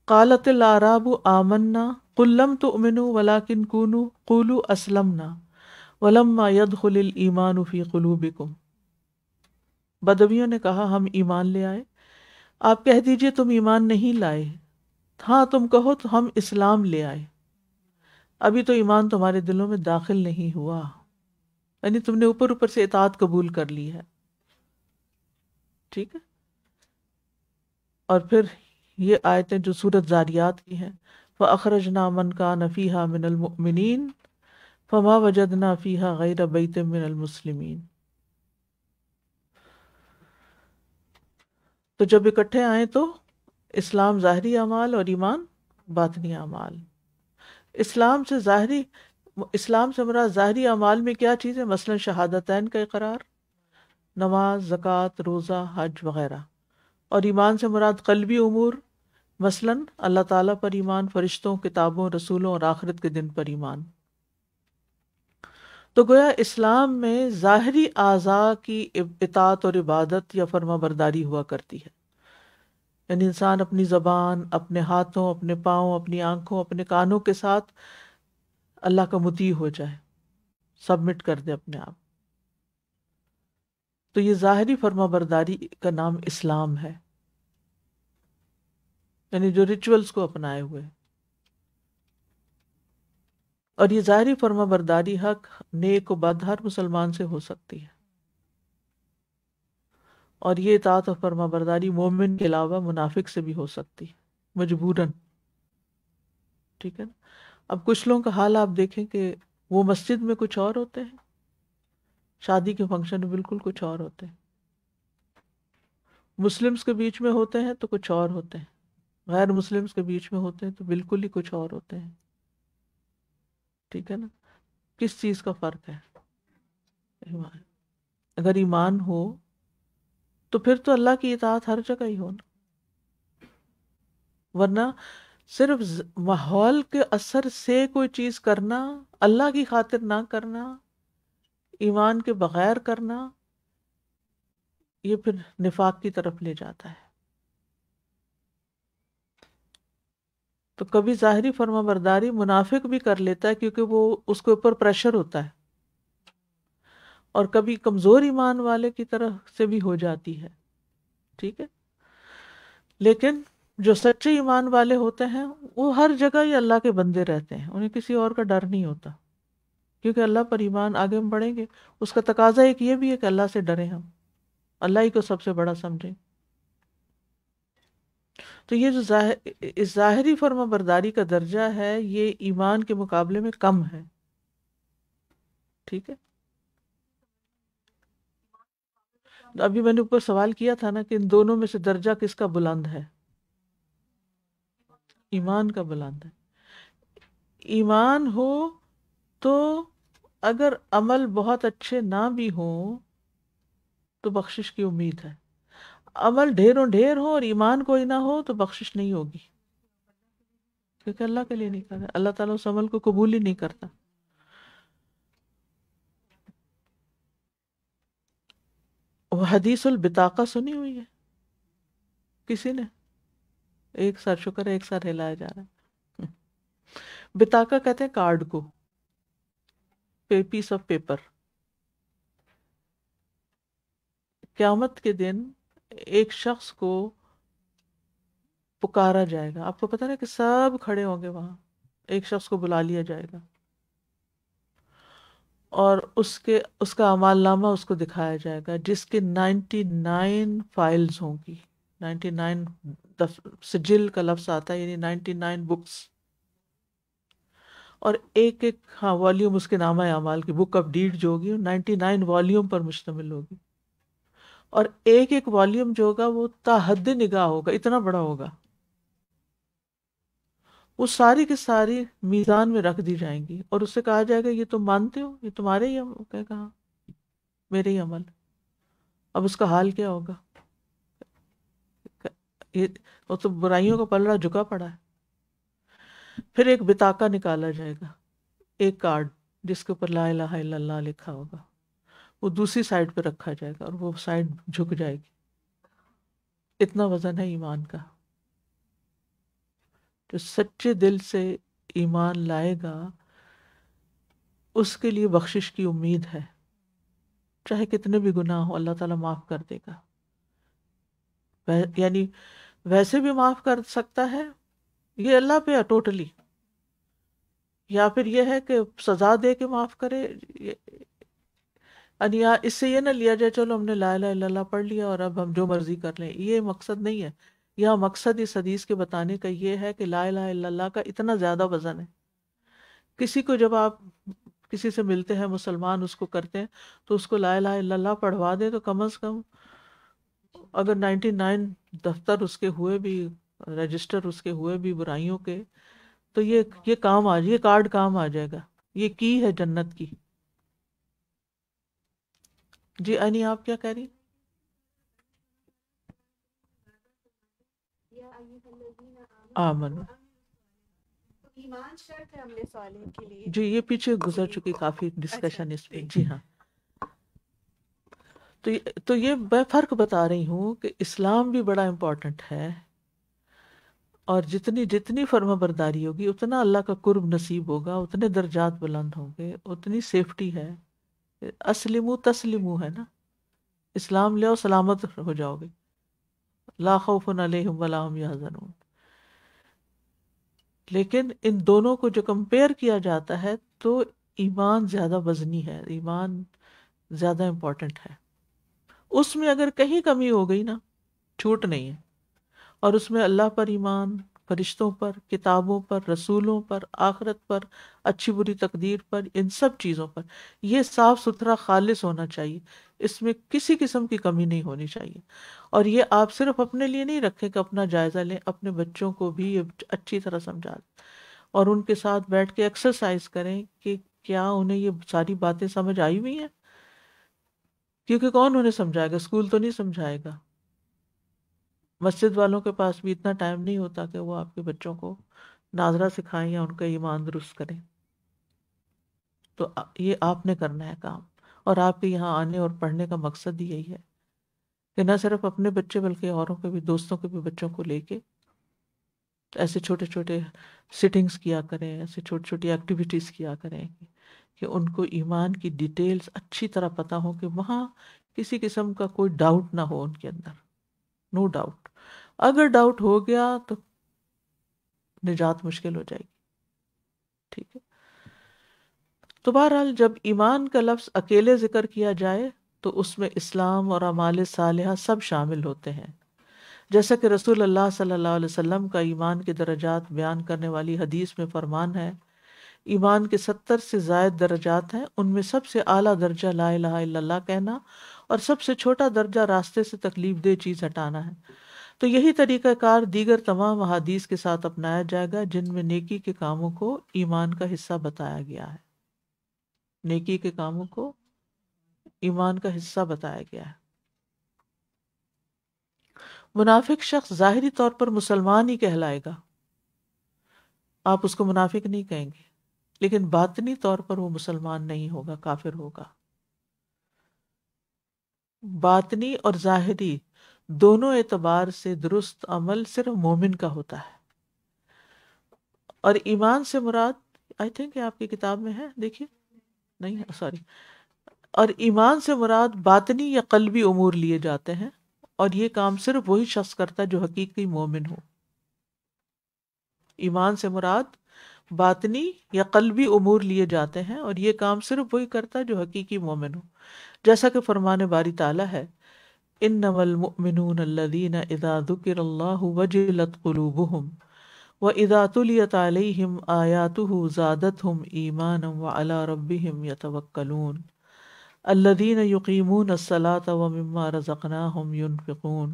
قالت الاعراب آمنا قل لم تؤمنوا ولكن قولوا اسلمنا ولما يدخل الایمان فی قلوبکم. بدویوں نے کہا ہم ایمان لے آئے. آپ کہہ دیجئے تم ایمان نہیں لائے، ہاں تم کہو تو ہم اسلام لے آئے. ابھی تو ایمان تمہارے دلوں میں داخل نہیں ہوا، یعنی تم نے اوپر اوپر سے اطاعت قبول کر لی ہے. ٹھیک ہے. اور پھر یہ آیتیں جو سورۃ زاریات کی ہیں، فَأَخْرَجْنَا مَنْ كَانَ فِيهَا مِنَ الْمُؤْمِنِينَ فَمَا وَجَدْنَا فِيهَا غَيْرَ بَيْتٍ مِنَ الْمُسْلِمِينَ. تو جب اکٹھے آئیں تو اسلام ظاہری اعمال اور ایمان باطنی اعمال. اسلام سے مراد ظاہری اعمال میں کیا چیز ہے؟ مثلا شہادتین کا اقرار، نماز، زکوٰۃ، روزہ، حج وغیرہ. اور ایمان سے مراد قلبی امور، مثلا اللہ تعالیٰ پر ایمان، فرشتوں، کتابوں، رسولوں اور آخرت کے دن پر ایمان. تو گویا اسلام میں ظاہری اعضاء کی اطاعت اور عبادت یا فرما برداری ہوا کرتی ہے. یعنی انسان اپنی زبان، اپنے ہاتھوں، اپنے پاؤں، اپنی آنکھوں، اپنے کانوں کے ساتھ اللہ کا مطیع ہو جائے، سبمٹ کر دے اپنے آپ. تو یہ ظاہری فرما برداری کا نام اسلام ہے، یعنی جو ریچولز کو اپنائے ہوئے. اور یہ ظاہری فرما برداری حق، نیک و بد ہر مسلمان سے ہو سکتی ہے. اور یہ اطاعت و فرما برداری مومن کے علاوہ منافق سے بھی ہو سکتی ہے مجبوراً. ٹھیک ہے نا. اب کچھ لوگوں کا حال آپ دیکھیں کہ وہ مسجد میں کچھ اور ہوتے ہیں، شادی کے فنکشن میں بالکل کچھ اور ہوتے ہیں، مسلمز کے بیچ میں ہوتے ہیں تو کچھ اور ہوتے ہیں، غیر مسلمز کے بیچ میں ہوتے ہیں تو بالکل ہی کچھ اور ہوتے ہیں. ٹھیک ہے نا. کس چیز کا فرق ہے؟ ایمان. اگر ایمان ہو تو پھر تو اللہ کی اطاعت ہر جگہ ہی ہونا، ورنہ صرف ماحول کے اثر سے کوئی چیز کرنا، اللہ کی خاطر نہ کرنا، ایمان کے بغیر کرنا، یہ پھر نفاق کی طرف لے جاتا ہے. تو کبھی ظاہری فرما برداری منافق بھی کر لیتا ہے کیونکہ وہ اس کے اوپر پریشر ہوتا ہے، اور کبھی کمزور ایمان والے کی طرف سے بھی ہو جاتی ہے. ٹھیک ہے. لیکن جو سچے ایمان والے ہوتے ہیں وہ ہر جگہ ہی اللہ کے بندے رہتے ہیں، انہیں کسی اور کا ڈر نہیں ہوتا، کیونکہ اللہ پر ایمان آگے ہم بڑھیں گے. اس کا تقاضا ایک یہ بھی ہے کہ اللہ سے ڈریں، ہم اللہ ہی کو سب سے بڑا سمجھیں. تو یہ جو ظاہری فرما برداری کا درجہ ہے یہ ایمان کے مقابلے میں کم ہے. ٹھیک ہے. ابھی میں نے اوپر سوال کیا تھا نا کہ ان دونوں میں سے درجہ کس کا بلند ہے؟ ایمان کا بلند ہے. ایمان ہو تو اگر عمل بہت اچھے نہ بھی ہوں تو بخشش کی امید ہے. عمل ڈھیروں ڈھیر ہو اور ایمان کوئی نہ ہو تو بخشش نہیں ہوگی. کیونکہ اللہ کے لیے نہیں کر رہے، اللہ تعالیٰ اس عمل کو قبول ہی نہیں کرتا. وہ حدیث البطاقہ سنی ہوئی ہے کسی نے؟ ایک سر شکر ہے، ایک سر ہلایا جا رہا ہے. بطاقہ کہتے ہیں کارڈ کو، پیس آف پیپر. قیامت کے دن ایک شخص کو پکارا جائے گا. آپ کو پتہ نا کہ سب کھڑے ہوں گے وہاں، ایک شخص کو بلا لیا جائے گا اور اس کا اعمال نامہ اس کو دکھایا جائے گا، جس کے 99 فائلز ہوں گی. 99 سجل کا لفظ آتا ہے، یعنی 99 بکس، اور ایک والیوم اس کے نامہ اعمال کی، بک آف ڈیڈ جو ہوگی 99 والیوم پر مشتمل ہوگی. اور ایک والیوم جو ہوگا وہ تا حد نگاہ ہوگا، اتنا بڑا ہوگا. وہ ساری کی ساری میزان میں رکھ دی جائیں گی اور اس سے کہا جائے گا یہ تم مانتے ہو، یہ تمہارے ہی عمل؟ کہے گا میرے ہی عمل. اب اس کا حال کیا ہوگا؟ وہ تو برائیوں کا پلڑا جھکا پڑا ہے. پھر ایک بطاقہ نکالا جائے گا، ایک کارڈ جس کے اوپر لا الہ الا اللہ لکھا ہوگا، وہ دوسری سائڈ پہ رکھا جائے گا اور وہ سائڈ جھک جائے گی. اتنا وزن ہے ایمان کا. جو سچے دل سے ایمان لائے گا اس کے لیے بخشش کی امید ہے، چاہے کتنے بھی گناہ ہو اللہ تعالیٰ معاف کر دے گا. یعنی ویسے بھی معاف کر سکتا ہے، یہ اللہ پہ ہے ٹوٹلی، یا پھر یہ ہے کہ سزا دے کے معاف کرے. یعنی اس سے یہ نہ لیا جائے چلو ہم نے لا الہ الا اللہ پڑھ لیا اور اب ہم جو مرضی کر لیں، یہ مقصد نہیں ہے. یہاں مقصد اس حدیث کے بتانے کا یہ ہے کہ لا الہ الا اللہ کا اتنا زیادہ وزن ہے. کسی کو جب آپ کسی سے ملتے ہیں مسلمان، اس کو کرتے ہیں تو اس کو لا الہ الا اللہ پڑھوا دیں تو کم از کم اگر 99 دفتر اس کے ہوئے بھی، رجسٹر اس کے ہوئے بھی برائیوں کے، تو یہ کام یہ کارڈ کام آ جائے گا. یہ کی ہے جنت کی. جی اینی آپ کیا کہہ رہی؟ آمن. ایمان شرط ہے عمل صالح کے لیے. جی یہ پیچھے گزر چکی کافی ڈسکشن اس پہ. جی ہاں، تو یہ میں فرق بتا رہی ہوں کہ اسلام بھی بڑا امپورٹنٹ ہے، اور جتنی فرما برداری ہوگی اتنا اللہ کا قرب نصیب ہوگا، اتنے درجات بلند ہوں گے، اتنی سیفٹی ہے. اسلمو تسلمو ہے نا، اسلام لے سلامت ہو جاؤ گے. لا خوف علیہم ولا هم یحزنون. لیکن ان دونوں کو جو کمپیئر کیا جاتا ہے تو ایمان زیادہ وزنی ہے، ایمان زیادہ امپورٹنٹ ہے. اس میں اگر کہیں کمی ہو گئی نا، چھوٹ نہیں ہے. اور اس میں اللہ پر ایمان، فرشتوں پر، کتابوں پر، رسولوں پر، آخرت پر، اچھی بری تقدیر پر، ان سب چیزوں پر یہ صاف ستھرا خالص ہونا چاہیے. اس میں کسی قسم کی کمی نہیں ہونی چاہیے. اور یہ آپ صرف اپنے لیے نہیں رکھیں کہ اپنا جائزہ لیں، اپنے بچوں کو بھی یہ اچھی طرح سمجھا دیں اور ان کے ساتھ بیٹھ کے ایکسرسائز کریں کہ کیا انہیں یہ ساری باتیں سمجھ آئی ہوئی ہیں. کیونکہ کون انہیں سمجھائے گا؟ اسکول تو نہیں سمجھائے گا. مسجد والوں کے پاس بھی اتنا ٹائم نہیں ہوتا کہ وہ آپ کے بچوں کو ناظرہ سکھائیں یا ان کا ایمان درست کریں. تو یہ آپ نے کرنا ہے کام، اور آپ کے یہاں آنے اور پڑھنے کا مقصد ہی یہی ہے کہ نہ صرف اپنے بچے بلکہ اوروں کے بھی، دوستوں کے بھی بچوں کو لے کے ایسے چھوٹے چھوٹے سٹنگز کیا کریں، ایسے چھوٹی چھوٹی ایکٹیویٹیز کیا کریں کہ ان کو ایمان کی ڈیٹیلز اچھی طرح پتہ ہو، کہ وہاں کسی قسم کا کوئی ڈاؤٹ نہ ہو ان کے اندر. No doubt. اگر ڈاؤٹ ہو گیا تو نجات مشکل ہو جائے گی. ٹھیک ہے. تو بہرحال جب ایمان کا لفظ اکیلے ذکر کیا جائے تو اس میں اسلام اور اعمال صالحہ سب شامل ہوتے ہیں. جیسا کہ رسول اللہ صلی اللہ علیہ وسلم کا ایمان کے درجات بیان کرنے والی حدیث میں فرمان ہے، ایمان کے 70 سے زائد درجات ہیں، ان میں سب سے اعلیٰ درجہ لا الہ الا اللہ کہنا اور سب سے چھوٹا درجہ راستے سے تکلیف دہ چیز ہٹانا ہے. تو یہی طریقہ کار دیگر تمام احادیث کے ساتھ اپنایا جائے گا جن میں نیکی کے کاموں کو ایمان کا حصہ بتایا گیا ہے. نیکی کے کاموں کو ایمان کا حصہ بتایا گیا ہے. منافق شخص ظاہری طور پر مسلمان ہی کہلائے گا، آپ اس کو منافق نہیں کہیں گے، لیکن باطنی طور پر وہ مسلمان نہیں ہوگا، کافر ہوگا۔ باطنی اور ظاہری دونوں اعتبار سے درست عمل صرف مومن کا ہوتا ہے۔ اور ایمان سے مراد، آئی تھنک آپ کی کتاب میں ہے، دیکھیے، نہیں سوری، اور ایمان سے مراد باطنی یا قلبی امور لیے جاتے ہیں، اور یہ کام صرف وہی شخص کرتا ہے جو حقیقی مومن ہو۔ ایمان سے مراد باطنی یا قلبی امور لیے جاتے ہیں، اور یہ کام صرف وہی کرتا ہے جو حقیقی مومن ہو، جیسا کہ فرمان باری تعالیٰ ہے، انما المؤمنون الذین اذا ذکر اللہ وجلت قلوبہم وَإِذَا تُلِيَتْ عَلَيْهِمْ آيَاتُهُ زَادَتْهُمْ إِيمَانًا وَعَلَىٰ رَبِّهِمْ يَتَوَكَّلُونَ الَّذِينَ يُقِيمُونَ الصَّلَاةَ وَمِمَّا رَزَقْنَاهُمْ يُنْفِقُونَ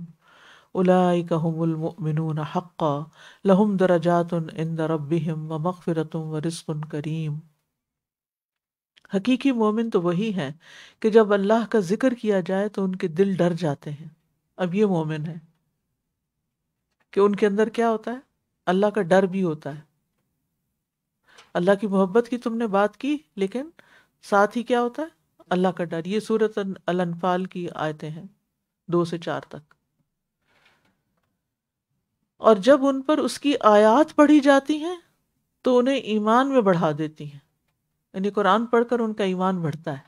أُولَٰئِكَ هُمُ الْمُؤْمِنُونَ حَقًّا لَهُمْ دَرَجَاتٌ عِندَ رَبِّهِمْ وَمَغْفِرَةٌ وَرِزْقٌ كَرِيمٌ۔ حقیقی مومن تو وہی ہیں کہ جب اللہ کا ذکر کیا جائے تو ان کے دل ڈر جاتے ہیں۔ اب یہ مومن ہے کہ ان کے اندر کیا ہوتا ہے؟ اللہ کا ڈر بھی ہوتا ہے۔ اللہ کی محبت کی تم نے بات کی، لیکن ساتھ ہی کیا ہوتا ہے؟ اللہ کا ڈر۔ یہ سورۃ الانفال کی آیتیں ہیں 2 سے 4 تک۔ اور جب ان پر اس کی آیات پڑھی جاتی ہیں تو انہیں ایمان میں بڑھا دیتی ہیں، یعنی قرآن پڑھ کر ان کا ایمان بڑھتا ہے،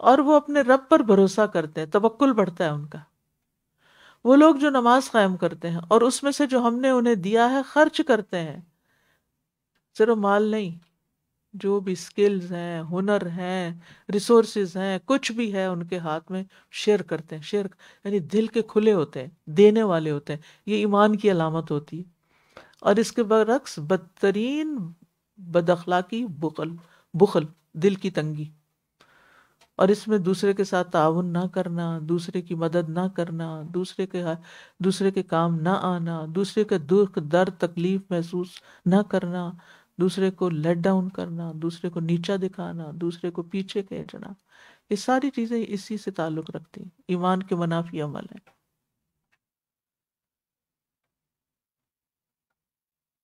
اور وہ اپنے رب پر بھروسہ کرتے ہیں، توکل بڑھتا ہے ان کا۔ وہ لوگ جو نماز قائم کرتے ہیں اور اس میں سے جو ہم نے انہیں دیا ہے خرچ کرتے ہیں، صرف مال نہیں، جو بھی سکلز ہیں، ہنر ہیں، ریسورسز ہیں، کچھ بھی ہے ان کے ہاتھ میں، شیئر کرتے ہیں۔ شیئر یعنی دل کے کھلے ہوتے ہیں، دینے والے ہوتے ہیں، یہ ایمان کی علامت ہوتی ہے۔ اور اس کے برعکس بدترین بد اخلاقی بخل، دل کی تنگی، اور اس میں دوسرے کے ساتھ تعاون نہ کرنا، دوسرے کی مدد نہ کرنا، دوسرے کے کام نہ آنا، دوسرے کے دکھ درد تکلیف محسوس نہ کرنا، دوسرے کو لیٹ ڈاؤن کرنا، دوسرے کو نیچا دکھانا، دوسرے کو پیچھے کھینچنا، یہ ساری چیزیں اسی سے تعلق رکھتی ہیں، ایمان کے منافی عمل ہیں۔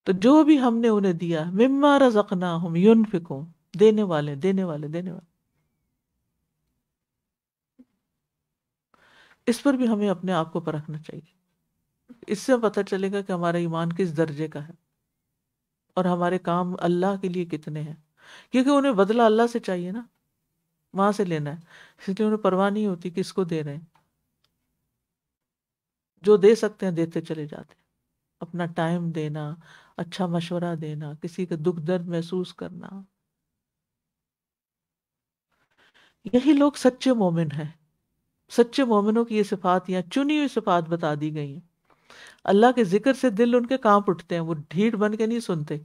تو جو بھی ہم نے انہیں دیا، مما رزقناہم ينفقون، دینے والے۔ اس پر بھی ہمیں اپنے آپ کو پرکھنا چاہیے۔ اس سے پتہ چلے گا کہ ہمارا ایمان کس درجے کا ہے اور ہمارے کام اللہ کے لیے کتنے ہیں، کیونکہ انہیں بدلہ اللہ سے چاہیے نا، وہاں سے لینا ہے، اس لیے انہیں پرواہ نہیں ہوتی کس کو دے رہے ہیں۔ جو دے سکتے ہیں دیتے چلے جاتے ہیں، اپنا ٹائم دینا، اچھا مشورہ دینا، کسی کا دکھ درد محسوس کرنا، یہی لوگ سچے مومن ہیں۔ سچے مومنوں کی یہ صفات یا چنی ہوئی صفات بتا دی گئی ہیں۔ اللہ کے ذکر سے دل ان کے کانپ اٹھتے ہیں، وہ ڈھیٹ بن کے نہیں سنتے،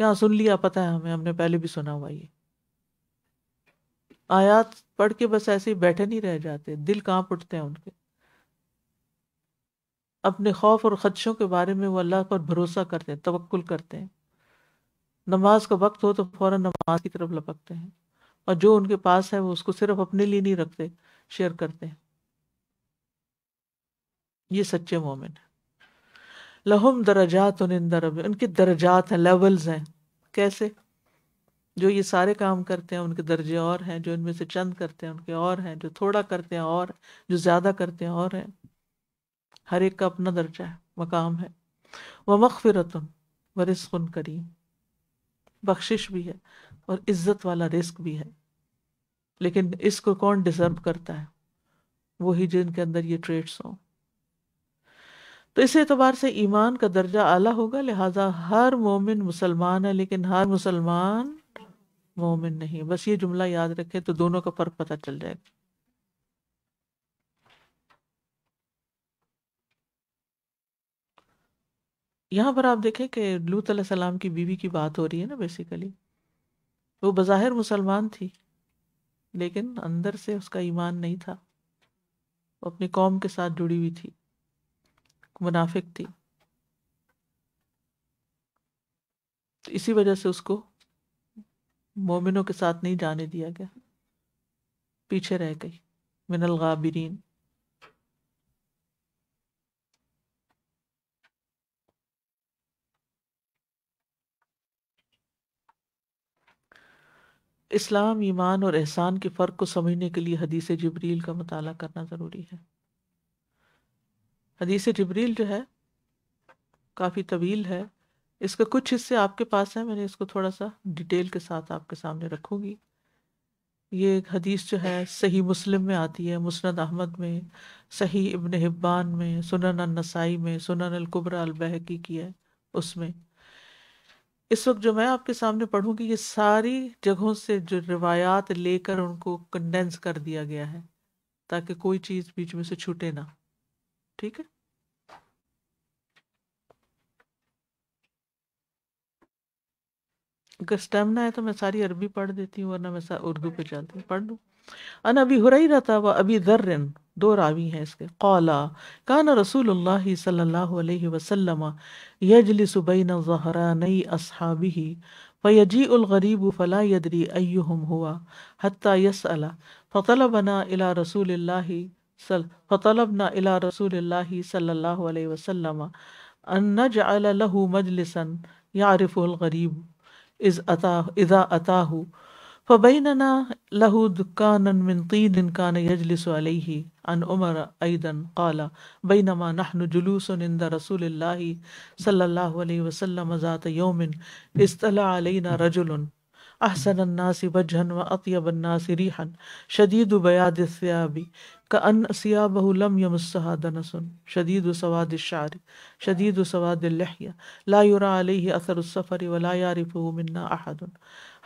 کیا سن لیا، پتہ ہے ہم نے پہلے بھی سنا ہوا۔ یہ آیات پڑھ کے بس ایسے ہی بیٹھے نہیں رہ جاتے، دل کانپ اٹھتے ہیں ان کے۔ اپنے خوف اور خدشوں کے بارے میں وہ اللہ پر بھروسہ کرتے ہیں، توکل کرتے ہیں۔ نماز کا وقت ہو تو فوراً نماز کی طرف لپکتے ہیں، اور جو ان کے پاس ہے وہ اس کو صرف اپنے لیے نہیں رکھتے، شیئر کرتے ہیں۔ یہ سچے مومن ہیں۔ لہم درجات عند رب، ان کے درجات ہیں، لیولز ہیں۔ کیسے؟ جو یہ سارے کام کرتے ہیں ان کے درجے اور ہیں، جو ان میں سے چند کرتے ہیں ان کے اور ہیں، جو تھوڑا کرتے ہیں اور، جو زیادہ کرتے ہیں اور ہیں۔ ہر ایک کا اپنا درجہ ہے، مقام ہے۔ وَمَغْفِرَةٌ وَرِزْقٌ کریم، بخشش بھی ہے اور عزت والا رزق بھی ہے۔ لیکن اس کو کون ڈیزرو کرتا ہے؟ وہی جن کے اندر یہ ٹریٹس ہوں۔ تو اس اعتبار سے ایمان کا درجہ اعلیٰ ہوگا، لہٰذا ہر مومن مسلمان ہے لیکن ہر مسلمان مومن نہیں۔ بس یہ جملہ یاد رکھے تو دونوں کا فرق پتہ چل جائے گا۔ یہاں پر آپ دیکھیں کہ لوط علیہ السلام کی بیوی کی بات ہو رہی ہے نا، بیسیکلی وہ بظاہر مسلمان تھی لیکن اندر سے اس کا ایمان نہیں تھا، وہ اپنی قوم کے ساتھ جڑی ہوئی تھی، منافق تھی، تو اسی وجہ سے اس کو مومنوں کے ساتھ نہیں جانے دیا گیا، پیچھے رہ گئی، من الغابرین۔ اسلام، ایمان اور احسان کے فرق کو سمجھنے کے لیے حدیث جبریل کا مطالعہ کرنا ضروری ہے۔ حدیث جبریل جو ہے کافی طویل ہے، اس کے کچھ حصے آپ کے پاس ہیں، میں نے اس کو تھوڑا سا ڈیٹیل کے ساتھ آپ کے سامنے رکھوں گی۔ یہ حدیث جو ہے صحیح مسلم میں آتی ہے، مسند احمد میں، صحیح ابن حبان میں، سنن النسائی میں، سنن الکبریٰ البیہقی کی ہے اس میں۔ اس وقت جو میں آپ کے سامنے پڑھوں گی یہ ساری جگہوں سے جو روایات لے کر ان کو کنڈینس کر دیا گیا ہے تاکہ کوئی چیز بیچ میں سے چھوٹے نہ، ٹھیک ہے؟ اگر اسٹیمنا ہے تو میں ساری عربی پڑھ دیتی ہوں، ورنہ میں اردو پہ چلتی ہوں، پڑھ لوں۔ ان ابی ہریرہ و ابی ذر، دو راوی ہیں اس کے، قالا کان رسول اللہ صلی اللہ علیہ وسلم یجلس بین ظہرانی اصحابہ فیجیء الغریب فلا یدری ایہم ہوا حتی یسأل فطلبنا الی رسول اللہ صلی اللہ علیہ وسلم ان نجعل له مجلسا يعرفه الغریب اذا اتاہ فبیننا له دکانا من طین کان یجلس علیہ عن عمر ایضا قال بینما نحن جلوس عند رسول اللہ صلی اللہ علیہ وسلم ذات یوم اطلع علینا رجل احسن الناس وجها واطیب الناس ریحا شدید بیاض الثیاب کأن ثیابه لم یمسها دنس شدید سواد الشعر شدید سواد اللحیہ لا یرى علیہ اثر السفر ولا یعرفه منا احد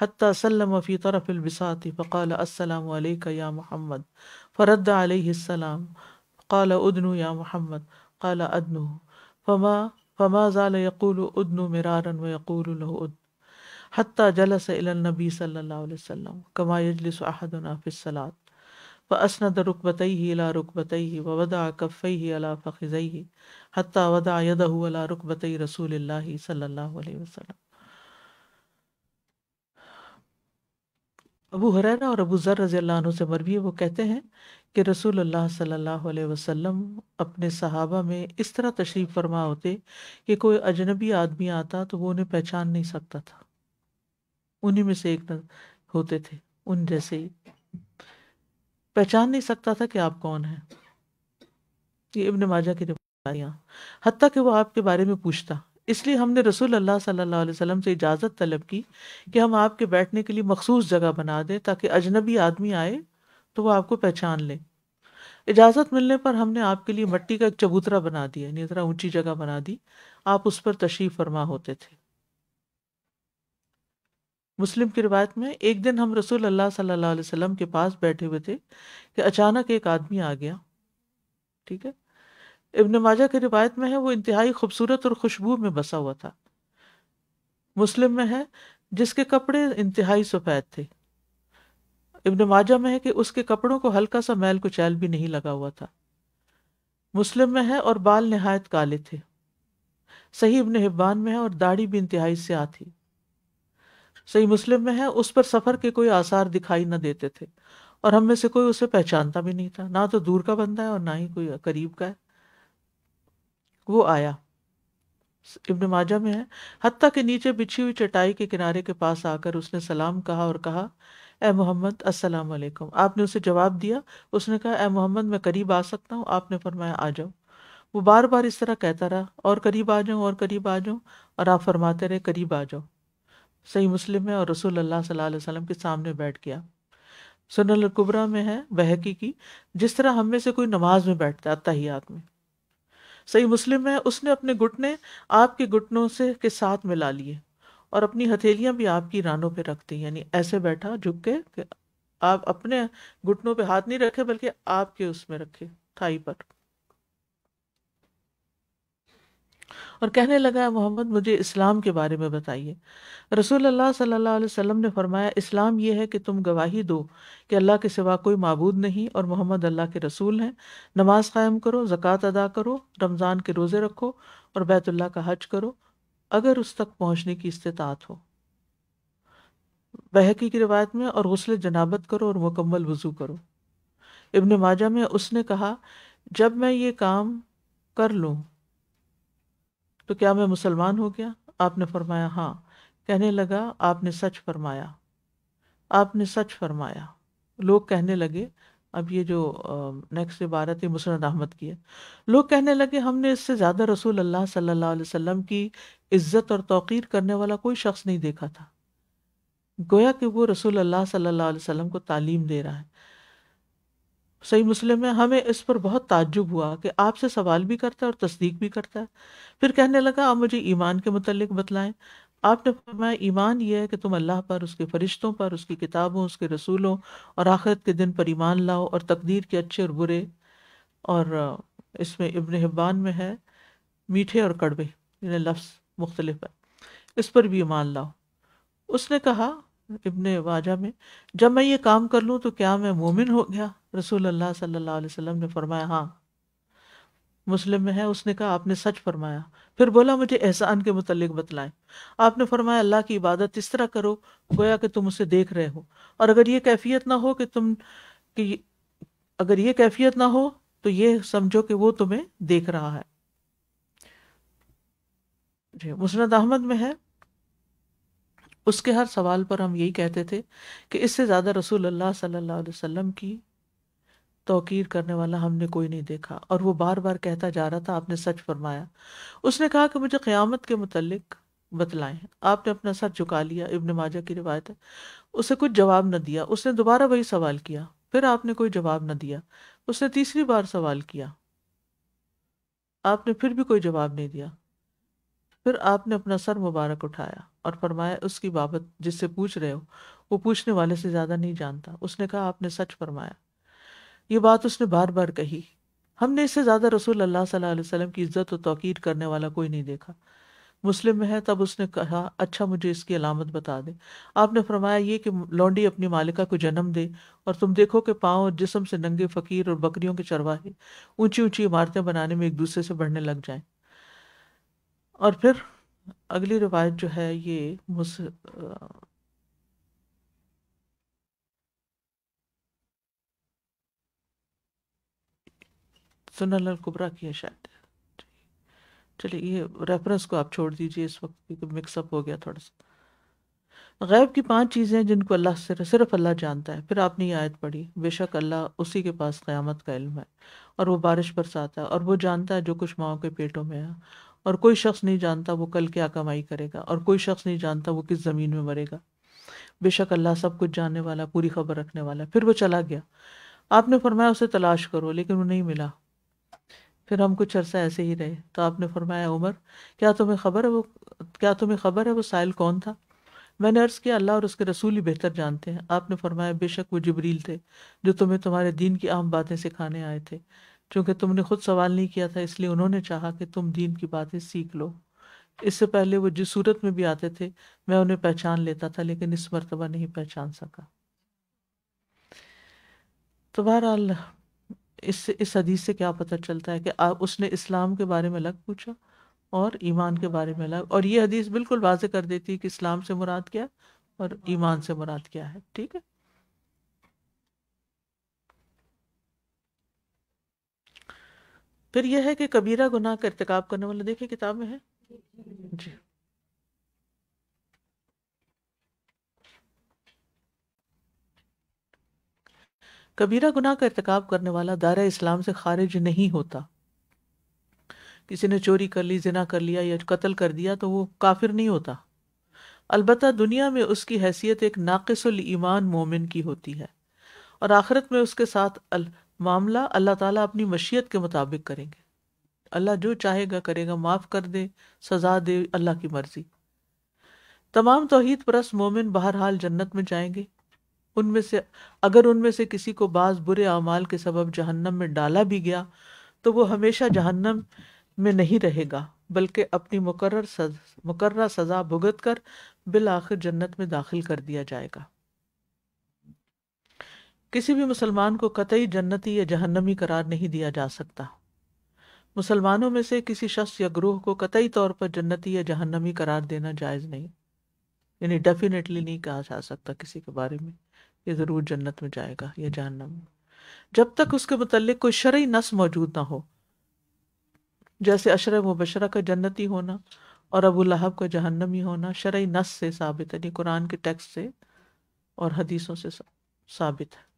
حتى سلم في طرف البساط فقال السلام عليك يا محمد فرد عليه السلام قال ادنو يا محمد قال ادنو فما زال يقول ادنو مرارا ويقول له ادن حتى جلس إلى النبي صلى الله عليه وسلم كما يجلس أحدنا في الصلاة فأسند ركبتيه إلى ركبتيه ووضع كفيه على فخذيه حتى وضع يده على ركبتي رسول الله صلى الله عليه وسلم۔ ابو ہریرہ اور ابو ذر رضی اللہ عنہ سے مروی ہے، وہ کہتے ہیں کہ رسول اللہ صلی اللہ علیہ وسلم اپنے صحابہ میں اس طرح تشریف فرما ہوتے کہ کوئی اجنبی آدمی آتا تو وہ انہیں پہچان نہیں سکتا تھا، انہی میں سے ایک ہوتے تھے، ان جیسے ہی پہچان نہیں سکتا تھا کہ آپ کون ہیں۔ یہ ابن ماجہ کی روایاں، حتیٰ کہ وہ آپ کے بارے میں پوچھتا۔ اس لیے ہم نے رسول اللہ صلی اللہ علیہ وسلم سے اجازت طلب کی کہ ہم آپ کے بیٹھنے کے لیے مخصوص جگہ بنا دیں تاکہ اجنبی آدمی آئے تو وہ آپ کو پہچان لے۔ اجازت ملنے پر ہم نے آپ کے لیے مٹی کا ایک چبوترا بنا دیا، یعنی ذرا اونچی جگہ بنا دی، آپ اس پر تشریف فرما ہوتے تھے۔ مسلم کی روایت میں ایک دن ہم رسول اللہ صلی اللہ علیہ وسلم کے پاس بیٹھے ہوئے تھے کہ اچانک ایک آدمی آ گیا، ٹھیک ہے۔ ابن ماجہ کی روایت میں ہے وہ انتہائی خوبصورت اور خوشبو میں بسا ہوا تھا۔ مسلم میں ہے جس کے کپڑے انتہائی سفید تھے۔ ابن ماجہ میں ہے کہ اس کے کپڑوں کو ہلکا سا میل کچیل بھی نہیں لگا ہوا تھا۔ مسلم میں ہے اور بال نہایت کالے تھے۔ صحیح ابن حبان میں ہے اور داڑھی بھی انتہائی سیاہ تھی۔ صحیح مسلم میں ہے اس پر سفر کے کوئی آثار دکھائی نہ دیتے تھے اور ہم میں سے کوئی اسے پہچانتا بھی نہیں تھا، نہ تو دور کا بندہ ہے اور نہ ہی کوئی قریب کا ہے۔ وہ آیا، ابن ماجہ میں ہے، حتیٰ کہ نیچے بچھی ہوئی چٹائی کے کنارے کے پاس آ کر اس نے سلام کہا اور کہا اے محمد السلام علیکم۔ آپ نے اسے جواب دیا، اس نے کہا اے محمد میں قریب آ سکتا ہوں؟ آپ نے فرمایا آ جاؤ۔ وہ بار بار اس طرح کہتا رہا، اور قریب آ جاؤں اور قریب آ جاؤں، اور آپ فرماتے رہے قریب آ جاؤ۔ صحیح مسلم ہے اور رسول اللہ صلی اللہ علیہ وسلم کے سامنے بیٹھ گیا۔ سنن الکبریٰ میں ہے بہقی کی، جس طرح ہم میں سے کوئی نماز میں بیٹھتا ہے اتحیات میں۔ صحیح مسلم میں اس نے اپنے گھٹنے آپ کے گھٹنوں سے کے ساتھ ملا لیے اور اپنی ہتھیلیاں بھی آپ کی رانوں پہ رکھ دی، یعنی ایسے بیٹھا جھک کے کہ آپ اپنے گھٹنوں پہ ہاتھ نہیں رکھے بلکہ آپ کے اس میں رکھے، تھائی پر، اور کہنے لگا محمد مجھے اسلام کے بارے میں بتائیے۔ رسول اللہ صلی اللہ علیہ وسلم نے فرمایا اسلام یہ ہے کہ تم گواہی دو کہ اللہ کے سوا کوئی معبود نہیں اور محمد اللہ کے رسول ہیں، نماز قائم کرو، زکوٰۃ ادا کرو، رمضان کے روزے رکھو اور بیت اللہ کا حج کرو اگر اس تک پہنچنے کی استطاعت ہو۔ بہقی کی روایت میں اور غسل جنابت کرو اور مکمل وضو کرو۔ ابن ماجہ میں اس نے کہا جب میں یہ کام کر لوں تو کیا میں مسلمان ہو گیا؟ آپ نے فرمایا ہاں۔ کہنے لگا آپ نے سچ فرمایا۔ آپ نے سچ فرمایا. لوگ کہنے لگے، اب یہ جو نیکسٹ عبارت ہے مسند احمد کی ہے، لوگ کہنے لگے ہم نے اس سے زیادہ رسول اللہ صلی اللہ علیہ وسلم کی عزت اور توقیر کرنے والا کوئی شخص نہیں دیکھا تھا. گویا کہ وہ رسول اللہ صلی اللہ علیہ وسلم کو تعلیم دے رہا ہے. صحیح مسلم میں ہمیں اس پر بہت تعجب ہوا کہ آپ سے سوال بھی کرتا ہے اور تصدیق بھی کرتا ہے. پھر کہنے لگا آپ مجھے ایمان کے متعلق بتلائیں. آپ نے فرمایا ایمان یہ ہے کہ تم اللہ پر، اس کے فرشتوں پر، اس کی کتابوں، اس کے رسولوں اور آخرت کے دن پر ایمان لاؤ، اور تقدیر کے اچھے اور برے، اور اس میں ابن حبان میں ہے میٹھے اور کڑوے، یعنی لفظ مختلف ہے، اس پر بھی ایمان لاؤ. اس نے کہا ابن واجہ میں، جب میں یہ کام کر لوں تو کیا میں مومن ہو گیا؟ رسول اللہ صلی اللہ علیہ وسلم نے فرمایا ہاں. مسلم میں ہے اس نے کہا آپ نے سچ فرمایا. پھر بولا مجھے احسان کے متعلق بتلائیں. آپ نے فرمایا اللہ کی عبادت اس طرح کرو گویا کہ تم اسے دیکھ رہے ہو، اور اگر یہ کیفیت نہ ہو اگر یہ کیفیت نہ ہو تو یہ سمجھو کہ وہ تمہیں دیکھ رہا ہے. جی مسند احمد میں ہے اس کے ہر سوال پر ہم یہی کہتے تھے کہ اس سے زیادہ رسول اللہ صلی اللہ علیہ وسلم کی توقیر کرنے والا ہم نے کوئی نہیں دیکھا. اور وہ بار بار کہتا جا رہا تھا آپ نے سچ فرمایا. اس نے کہا کہ مجھے قیامت کے متعلق بتلائیں. آپ نے اپنا سر جھکا لیا، ابن ماجہ کی روایت ہے. اسے کچھ جواب نہ دیا. اس نے دوبارہ وہی سوال کیا، پھر آپ نے کوئی جواب نہ دیا. اس نے تیسری بار سوال کیا، آپ نے پھر بھی کوئی جواب نہیں دیا. پھر آپ نے اپنا سر مبارک اٹھایا اور فرمایا اس کی بابت جس سے پوچھ رہے ہو وہ پوچھنے والے سے زیادہ نہیں جانتا. اس نے کہا آپ نے سچ فرمایا. یہ بات اس نے بار بار کہی. ہم نے اس سے زیادہ رسول اللہ صلی اللہ علیہ وسلم کی عزت و توقیر کرنے والا کوئی نہیں دیکھا. مسلم میں ہے تب اس نے کہا اچھا مجھے اس کی علامت بتا دے. آپ نے فرمایا یہ کہ لونڈی اپنی مالکہ کو جنم دے اور تم دیکھو کہ پاؤں اور جسم سے ننگے فقیر اور بکریوں کے چرواہے اونچی اونچی عمارتیں بنانے میں ایک دوسرے سے بڑھنے لگ جائیں. اور پھر اگلی روایت جو ہے یہ سنن الکبریٰ کی ہے شاید. چلیے یہ ریفرنس کو آپ چھوڑ دیجئے اس وقت کیونکہ مکس اپ ہو گیا تھوڑا سا. غیب کی 5 چیزیں ہیں جن کو اللہ صرف اللہ جانتا ہے. پھر آپ نے یہ آیت پڑھی بے شک اللہ اسی کے پاس قیامت کا علم ہے اور وہ بارش برساتا ہے اور وہ جانتا ہے جو کچھ ماؤں کے پیٹوں میں ہے اور کوئی شخص نہیں جانتا وہ کل کیا کمائی کرے گا اور کوئی شخص نہیں جانتا وہ کس زمین میں مرے گا. بے شک اللہ سب کچھ جاننے والا، پوری خبر رکھنے والا. پھر وہ چلا گیا. آپ نے فرمایا اسے تلاش کرو، لیکن وہ نہیں ملا. پھر ہم کچھ عرصہ ایسے ہی رہے تو آپ نے فرمایا عمر کیا تمہیں خبر ہے وہ سائل کون تھا؟ میں نے عرض کیا اللہ اور اس کے رسول ہی بہتر جانتے ہیں. آپ نے فرمایا بے شک وہ جبریل تھے جو تمہیں تمہارے دین کی اہم باتیں سکھانے آئے تھے. چونکہ تم نے خود سوال نہیں کیا تھا اس لیے انہوں نے چاہا کہ تم دین کی باتیں سیکھ لو. اس سے پہلے وہ جس صورت میں بھی آتے تھے میں انہیں پہچان لیتا تھا لیکن اس مرتبہ نہیں پہچان سکا. تو بہرحال اس حدیث سے کیا پتہ چلتا ہے کہ اس نے اسلام کے بارے میں الگ پوچھا اور ایمان کے بارے میں الگ، اور یہ حدیث بالکل واضح کر دیتی ہے کہ اسلام سے مراد کیا اور ایمان سے مراد کیا ہے. ٹھیک ہے. پھر یہ ہے کہ کبیرہ گناہ کا ارتکاب کرنے والا، دیکھیں کتاب میں ہے جی. کبیرہ گناہ کا ارتکاب کرنے والا دائرہ اسلام سے خارج نہیں ہوتا. کسی نے چوری کر لی، زنا کر لیا یا قتل کر دیا تو وہ کافر نہیں ہوتا. البتہ دنیا میں اس کی حیثیت ایک ناقص الایمان مومن کی ہوتی ہے اور آخرت میں اس کے ساتھ معاملہ اللہ تعالیٰ اپنی مشیت کے مطابق کریں گے. اللہ جو چاہے گا کرے گا، معاف کر دے، سزا دے، اللہ کی مرضی. تمام توحید پرست مومن بہرحال جنت میں جائیں گے. اگر ان میں سے کسی کو بعض برے اعمال کے سبب جہنم میں ڈالا بھی گیا تو وہ ہمیشہ جہنم میں نہیں رہے گا بلکہ اپنی مقررہ سزا بھگت کر بالآخر جنت میں داخل کر دیا جائے گا. کسی بھی مسلمان کو قطعی جنتی یا جہنمی قرار نہیں دیا جا سکتا. مسلمانوں میں سے کسی شخص یا گروہ کو قطعی طور پر جنتی یا جہنمی قرار دینا جائز نہیں، یعنی ڈیفینیٹلی نہیں کہا جا سکتا کسی کے بارے میں یہ ضرور جنت میں جائے گا یا جہنم میں، جب تک اس کے متعلق کوئی شرعی نص موجود نہ ہو، جیسے عشرہ مبشرہ کا جنتی ہونا اور ابو لہب کا جہنمی ہونا شرعی نص سے ثابت ہے، یعنی قرآن کے ٹیکسٹ سے اور حدیثوں سے ثابت ہے۔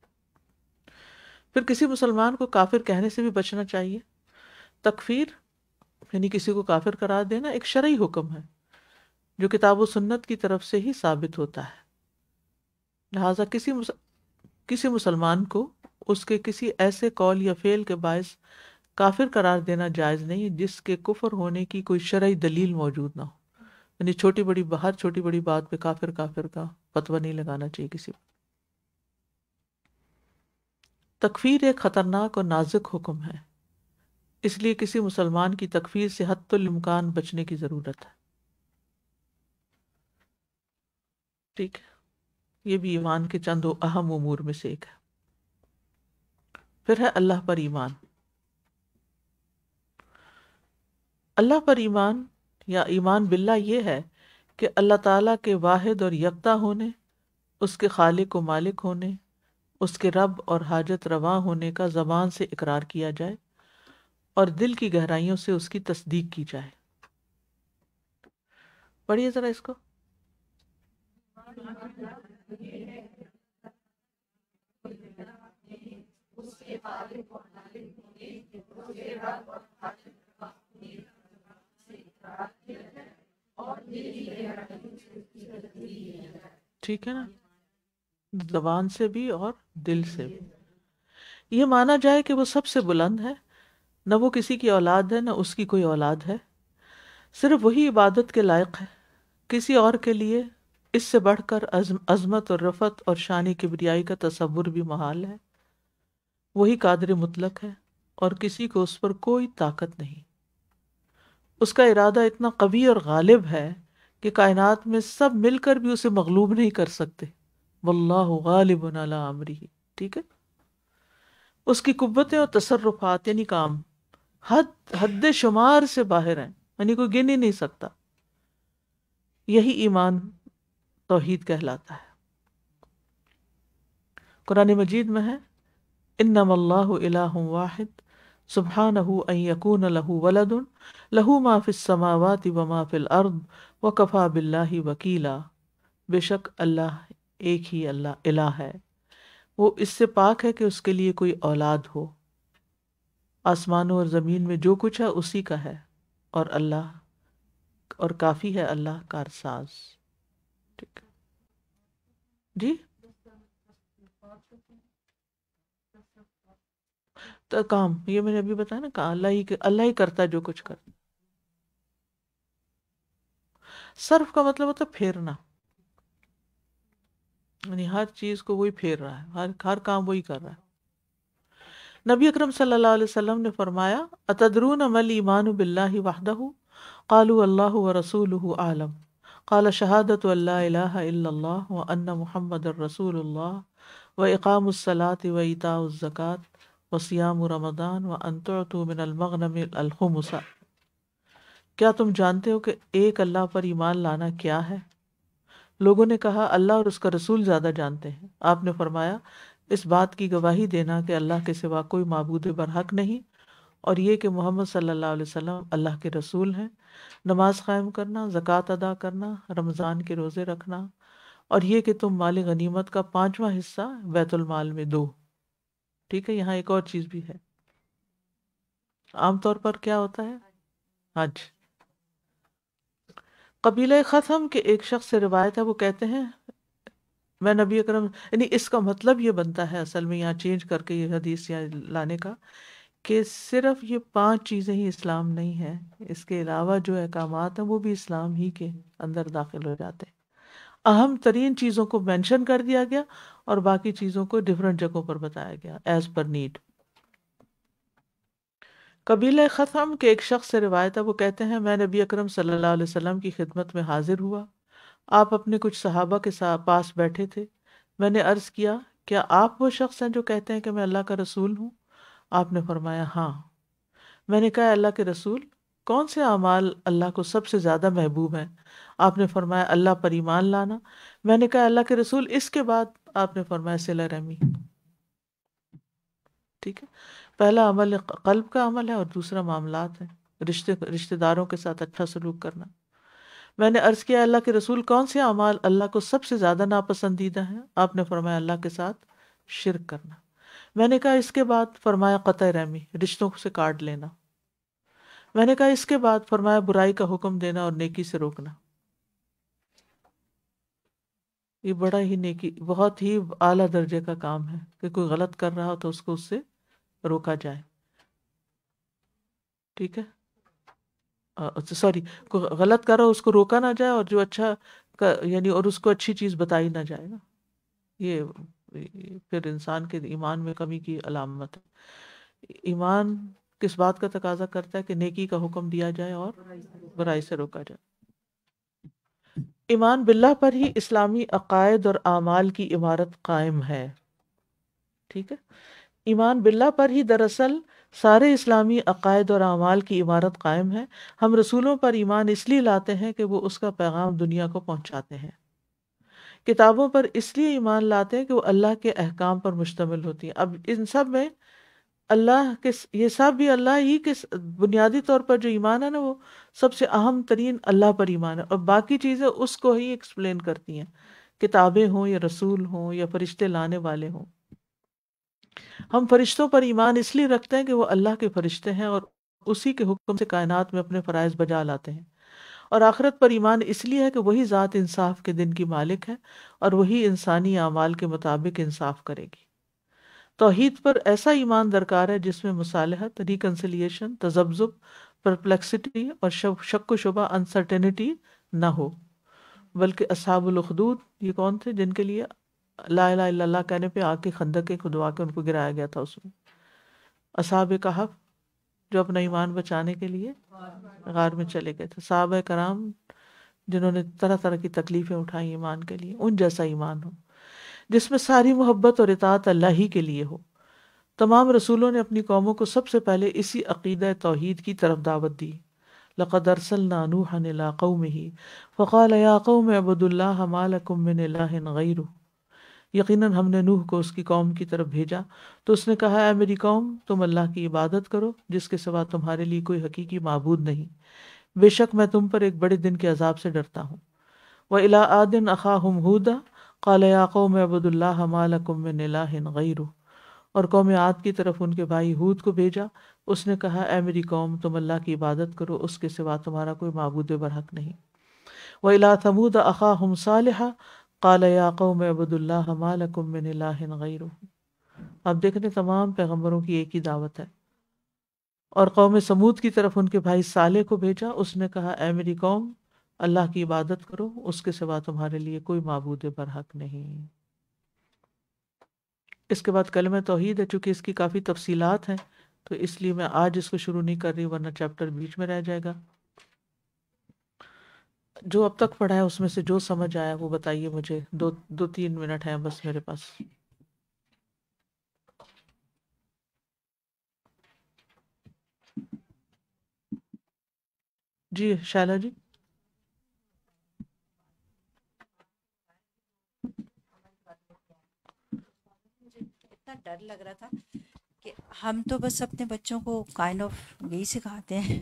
پھر کسی مسلمان کو کافر کہنے سے بھی بچنا چاہیے۔ تکفیر یعنی کسی کو کافر قرار دینا ایک شرعی حکم ہے جو کتاب و سنت کی طرف سے ہی ثابت ہوتا ہے، لہٰذا کسی مسلمان کو اس کے کسی ایسے قول یا فعل کے باعث کافر قرار دینا جائز نہیں جس کے کفر ہونے کی کوئی شرعی دلیل موجود نہ ہو، یعنی چھوٹی بڑی بات پہ کافر کا فتویٰ نہیں لگانا چاہیے کسی کو۔ تکفیر ایک خطرناک اور نازک حکم ہے، اس لیے کسی مسلمان کی تکفیر سے حتی الامکان بچنے کی ضرورت ہے۔ ٹھیک ہے، یہ بھی ایمان کے چند اہم امور میں سے ایک ہے۔ پھر ہے اللہ پر ایمان۔ اللہ پر ایمان یا ایمان باللہ یہ ہے کہ اللہ تعالیٰ کے واحد اور یکتا ہونے، اس کے خالق و مالک ہونے، اس کے رب اور حاجت رواں ہونے کا زبان سے اقرار کیا جائے اور دل کی گہرائیوں سے اس کی تصدیق کی جائے۔ پڑھیے ذرا اس کو۔ ٹھیک ہے نا، زبان سے بھی اور دل سے بھی۔ یہ مانا جائے کہ وہ سب سے بلند ہے، نہ وہ کسی کی اولاد ہے نہ اس کی کوئی اولاد ہے، صرف وہی عبادت کے لائق ہے، کسی اور کے لیے اس سے بڑھ کر عظمت اور رفعت اور شان کبریائی کا تصور بھی محال ہے، وہی قادر مطلق ہے اور کسی کو اس پر کوئی طاقت نہیں، اس کا ارادہ اتنا قوی اور غالب ہے کہ کائنات میں سب مل کر بھی اسے مغلوب نہیں کر سکتے، واللہ غالب علی امرہ۔ ٹھیک ہے، اس کی قوتیں اور تصرفات یعنی کام حد شمار سے باہر ہیں، یعنی کوئی گن ہی نہیں سکتا۔ یہی ایمان توحید کہلاتا ہے۔ قرآن مجید میں ہے انما اللہ الہ واحد سبحانہ ان یکون لہ ولد لہ ما فی السماوات وما فی الارض وکفی باللہ وکیلا۔ بے شک اللہ ایک ہی اللہ الہ ہے، وہ اس سے پاک ہے کہ اس کے لیے کوئی اولاد ہو، آسمانوں اور زمین میں جو کچھ ہے اسی کا ہے، اور اللہ اور کافی ہے اللہ کارساز۔ ٹھیک ہے جی، تو کام یہ میں نے ابھی بتایا نا، کہا اللہ ہی کرتا ہے جو کچھ کرتا۔ صرف کا مطلب ہوتا ہے پھیرنا، یعنی ہر چیز کو وہی پھیر رہا ہے، ہر کام وہی کر رہا ہے۔ نبی اکرم صلی اللہ علیہ وسلم نے فرمایا اتدرون ما الایمان باللہ وحدہ قالوا اللہ ورسولہ اعلم قال شہادۃ ان لا الہ الا اللہ وان محمد رسول اللہ واقام الصلاۃ وایتاء الزکاۃ وصیام رمضان وان تعطوا من المغنم الخمس۔ کیا تم جانتے ہو کہ ایک اللہ پر ایمان لانا کیا ہے؟ لوگوں نے کہا اللہ اور اس کا رسول زیادہ جانتے ہیں۔ آپ نے فرمایا اس بات کی گواہی دینا کہ اللہ کے سوا کوئی معبود برحق نہیں، اور یہ کہ محمد صلی اللہ علیہ وسلم اللہ کے رسول ہیں، نماز قائم کرنا، زکوٰۃ ادا کرنا، رمضان کے روزے رکھنا، اور یہ کہ تم مال غنیمت کا 5واں حصہ بیت المال میں دو۔ ٹھیک ہے، یہاں ایک اور چیز بھی ہے، عام طور پر کیا ہوتا ہے حج۔ قبیلہ خثم کے ایک شخص سے روایت ہے، وہ کہتے ہیں میں نبی اکرم، یعنی اس کا مطلب یہ بنتا ہے اصل میں یہاں چینج کر کے یہ حدیث یہاں لانے کا، کہ صرف یہ 5 چیزیں ہی اسلام نہیں ہے، اس کے علاوہ جو احکامات ہیں وہ بھی اسلام ہی کے اندر داخل ہو جاتے ہیں۔ اہم ترین چیزوں کو مینشن کر دیا گیا اور باقی چیزوں کو ڈیفرنٹ جگہوں پر بتایا گیا ایز پر نیڈ۔ قبیلہ خثم کے ایک شخص سے روایت ہے، وہ کہتے ہیں میں نبی اکرم صلی اللہ علیہ وسلم کی خدمت میں حاضر ہوا، آپ اپنے کچھ صحابہ کے پاس بیٹھے تھے۔ میں نے عرض کیا کیا آپ وہ شخص ہیں جو کہتے ہیں کہ میں اللہ کا رسول ہوں؟ آپ نے فرمایا ہاں۔ میں نے کہا اللہ کے رسول کون سے اعمال اللہ کو سب سے زیادہ محبوب ہیں؟ آپ نے فرمایا اللہ پر ایمان لانا۔ میں نے کہا اللہ کے رسول اس کے بعد؟ آپ نے فرمایا صلہ رحمی۔ ٹھیک ہے، پہلا عمل قلب کا عمل ہے اور دوسرا معاملات ہے، رشتہ داروں کے ساتھ اچھا سلوک کرنا۔ میں نے عرض کیا اللہ کے رسول کون سے اعمال اللہ کو سب سے زیادہ ناپسندیدہ ہیں؟ آپ نے فرمایا اللہ کے ساتھ شرک کرنا۔ میں نے کہا اس کے بعد؟ فرمایا قطع رحمی، رشتوں سے کاٹ لینا۔ میں نے کہا اس کے بعد؟ فرمایا برائی کا حکم دینا اور نیکی سے روکنا۔ یہ بڑا ہی نیکی، بہت ہی اعلیٰ درجے کا کام ہے کہ کوئی غلط کر رہا ہو تو اس کو اس سے روکا جائے، ٹھیک ہے؟ سوری، غلط کر رہا ہو اس کو روکا نہ جائے، اور جو اچھا یعنی اور اس کو اچھی چیز بتائی نہ جائے گا۔ یہ پھر انسان کے ایمان میں کمی کی علامت ہے۔ ایمان کس بات کا تقاضا کرتا ہے؟ کہ نیکی کا حکم دیا جائے اور برائی سے روکا جائے۔ ایمان باللہ پر ہی اسلامی عقائد اور اعمال کی عمارت قائم ہے، ٹھیک ہے؟ ایمان باللہ پر ہی دراصل سارے اسلامی عقائد اور اعمال کی عمارت قائم ہے۔ ہم رسولوں پر ایمان اس لیے لاتے ہیں کہ وہ اس کا پیغام دنیا کو پہنچاتے ہیں، کتابوں پر اس لیے ایمان لاتے ہیں کہ وہ اللہ کے احکام پر مشتمل ہوتی ہیں۔ اب ان سب میں اللہ کے، یہ سب بھی اللہ ہی کے بنیادی طور پر جو ایمان ہے نا، وہ سب سے اہم ترین اللہ پر ایمان ہے، اور باقی چیزیں اس کو ہی ایکسپلین کرتی ہیں، کتابیں ہوں یا رسول ہوں یا فرشتے لانے والے ہوں۔ ہم فرشتوں پر ایمان اس لیے رکھتے ہیں کہ وہ اللہ کے فرشتے ہیں اور اسی کے حکم سے کائنات میں اپنے فرائض بجا لاتے ہیں، اور آخرت پر ایمان اس لیے ہے کہ وہی ذات انصاف کے دن کی مالک ہے اور وہی انسانی اعمال کے مطابق انصاف کرے گی۔ توحید پر ایسا ایمان درکار ہے جس میں مصالحت، ریکنسیلیشن، تذبذب، پرپلیکسٹی اور شک و شبہ، انسرٹینٹی نہ ہو، بلکہ اصحاب الاخدود یہ کون تھے؟ جن کے لیے لا الہ الا اللہ کہنے پہ آگ کی خندقیں کھدوا کے ان کو گرایا گیا تھا، اس میں اصحاب کہف جو اپنا ایمان بچانے کے لیے غار میں چلے گئے تھے، صحابہ کرام جنہوں نے طرح طرح کی تکلیفیں اٹھائیں ایمان کے لیے، ان جیسا ایمان ہو جس میں ساری محبت اور اطاعت اللہ ہی کے لیے ہو۔ تمام رسولوں نے اپنی قوموں کو سب سے پہلے اسی عقیدہ توحید کی طرف دعوت دی۔ لقد ارسلنا نوحا الى قومه فقال یا قوم اعبدوا اللہ ما لکم من الہ غیرہ، یقیناً ہم نے نوح کو اس کی قوم کی طرف بھیجا تو اس نے کہا اے میری قوم تم اللہ کی عبادت کرو جس کے سوا تمہارے لیے کوئی حقیقی معبود نہیں، بے شک میں تم پر ایک بڑے دن کے عذاب سے ڈرتا ہوں۔ وَإِلَىٰ عَادٍ أَخَاهُمْ هُودًا قَالَ يَا قَوْمِ اعْبُدُوا اللَّهَ مَا لَكُم مِّنْ إِلَٰهٍ غَيْرُهُ، اور قوم عاد کی طرف ان کے بھائی ہود کو بھیجا، اس نے کہا اے میری قوم تم اللہ کی عبادت کرو، اس کے سوا تمہارا کوئی معبود برحق نہیں۔ وَإِلَىٰ ثَمُودَ أَخَاهُمْ صَالِحًا قَالَ يَا قَوْمِ اعْبُدُوا اللَّهَ مَا لَكُم مِّنْ إِلَٰهٍ غَيْرُهُ۔ اب دیکھنے تمام پیغمبروں کی ایک ہی دعوت ہے۔ اور قوم سمود کی طرف ان کے بھائی صالح کو بھیجا، اس نے کہا اے میری قوم اللہ کی عبادت کرو، اس کے سوا تمہارے لیے کوئی معبود برحق نہیں۔ اس کے بعد کلمہ توحید ہے، چونکہ اس کی کافی تفصیلات ہیں تو اس لیے میں آج اس کو شروع نہیں کر رہی، ورنہ چیپٹر بیچ میں رہ جائے گا۔ جو اب تک پڑھا ہے اس میں سے جو سمجھ آیا وہ بتائیے مجھے، دو تین منٹ ہیں بس میرے پاس۔ جی شائلہ جی۔ اتنا ڈر لگ رہا تھا کہ ہم تو بس اپنے بچوں کو کائنڈ آف یہی سکھاتے ہیں،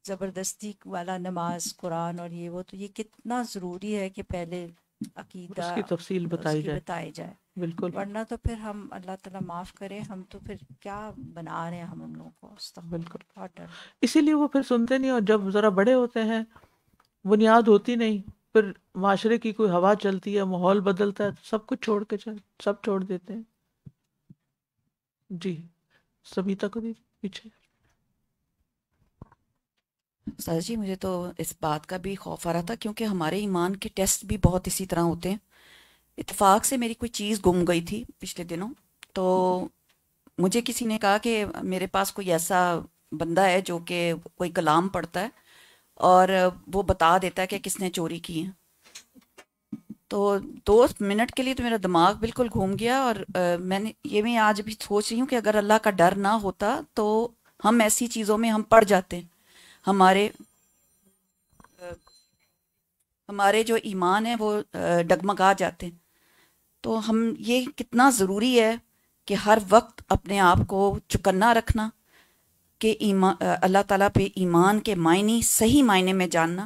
زبردستی والا نماز، قرآن اور یہ وہ، تو یہ کتنا ضروری ہے کہ پہلے عقیدہ اس کی تفصیل بتائی جائے، بالکل، ورنہ تو پھر ہم اللہ تعالیٰ معاف کرے، ہم تو پھر کیا بنا رہے ہیں ہم ان لوگوں کو، بالکل۔ بہت ڈر۔ اسی لیے وہ پھر سنتے نہیں، اور جب ذرا بڑے ہوتے ہیں بنیاد ہوتی نہیں، پھر معاشرے کی کوئی ہوا چلتی ہے، ماحول بدلتا ہے، سب کچھ چھوڑ کے سب چھوڑ دیتے ہیں۔ جی سبیتا کو پیچھے۔ استاد جی مجھے تو اس بات کا بھی خوف آ رہا تھا کیونکہ ہمارے ایمان کے ٹیسٹ بھی بہت اسی طرح ہوتے ہیں۔ اتفاق سے میری کوئی چیز گم گئی تھی پچھلے دنوں، تو مجھے کسی نے کہا کہ میرے پاس کوئی ایسا بندہ ہے جو کہ کوئی کلام پڑھتا ہے اور وہ بتا دیتا ہے کہ کس نے چوری کی ہے۔ تو 2 منٹ کے لیے تو میرا دماغ بالکل گھوم گیا، اور میں آج بھی سوچ رہی ہوں کہ اگر اللہ کا ڈر نہ ہوتا تو ہم ایسی چیزوں میں ہم پڑ جاتے، ہمارے جو ایمان ہیں وہ ڈگمگا جاتے ہیں۔ تو ہم یہ کتنا ضروری ہے کہ ہر وقت اپنے آپ کو چکنا رکھنا کہ اللہ تعالیٰ پہ ایمان کے معنی صحیح معنی میں جاننا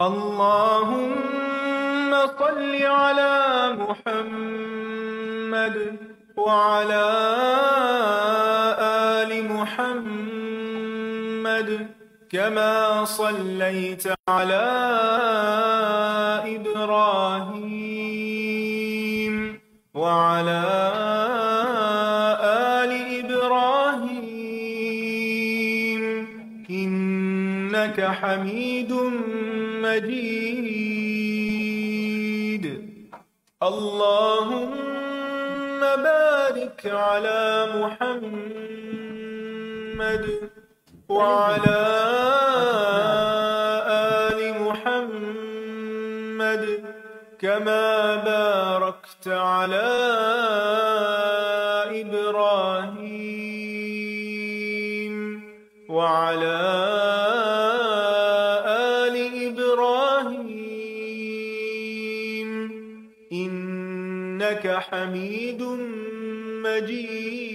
اللهم صل على محمد وعلى آل محمد كما صليت على إبراهيم وعلى آل إبراهيم إنك حميد مجيد. اللهم بارك على محمد وعلى آل محمد كما باركت على إبراهيم وعلى آل إبراهيم إنك حميد مجيد.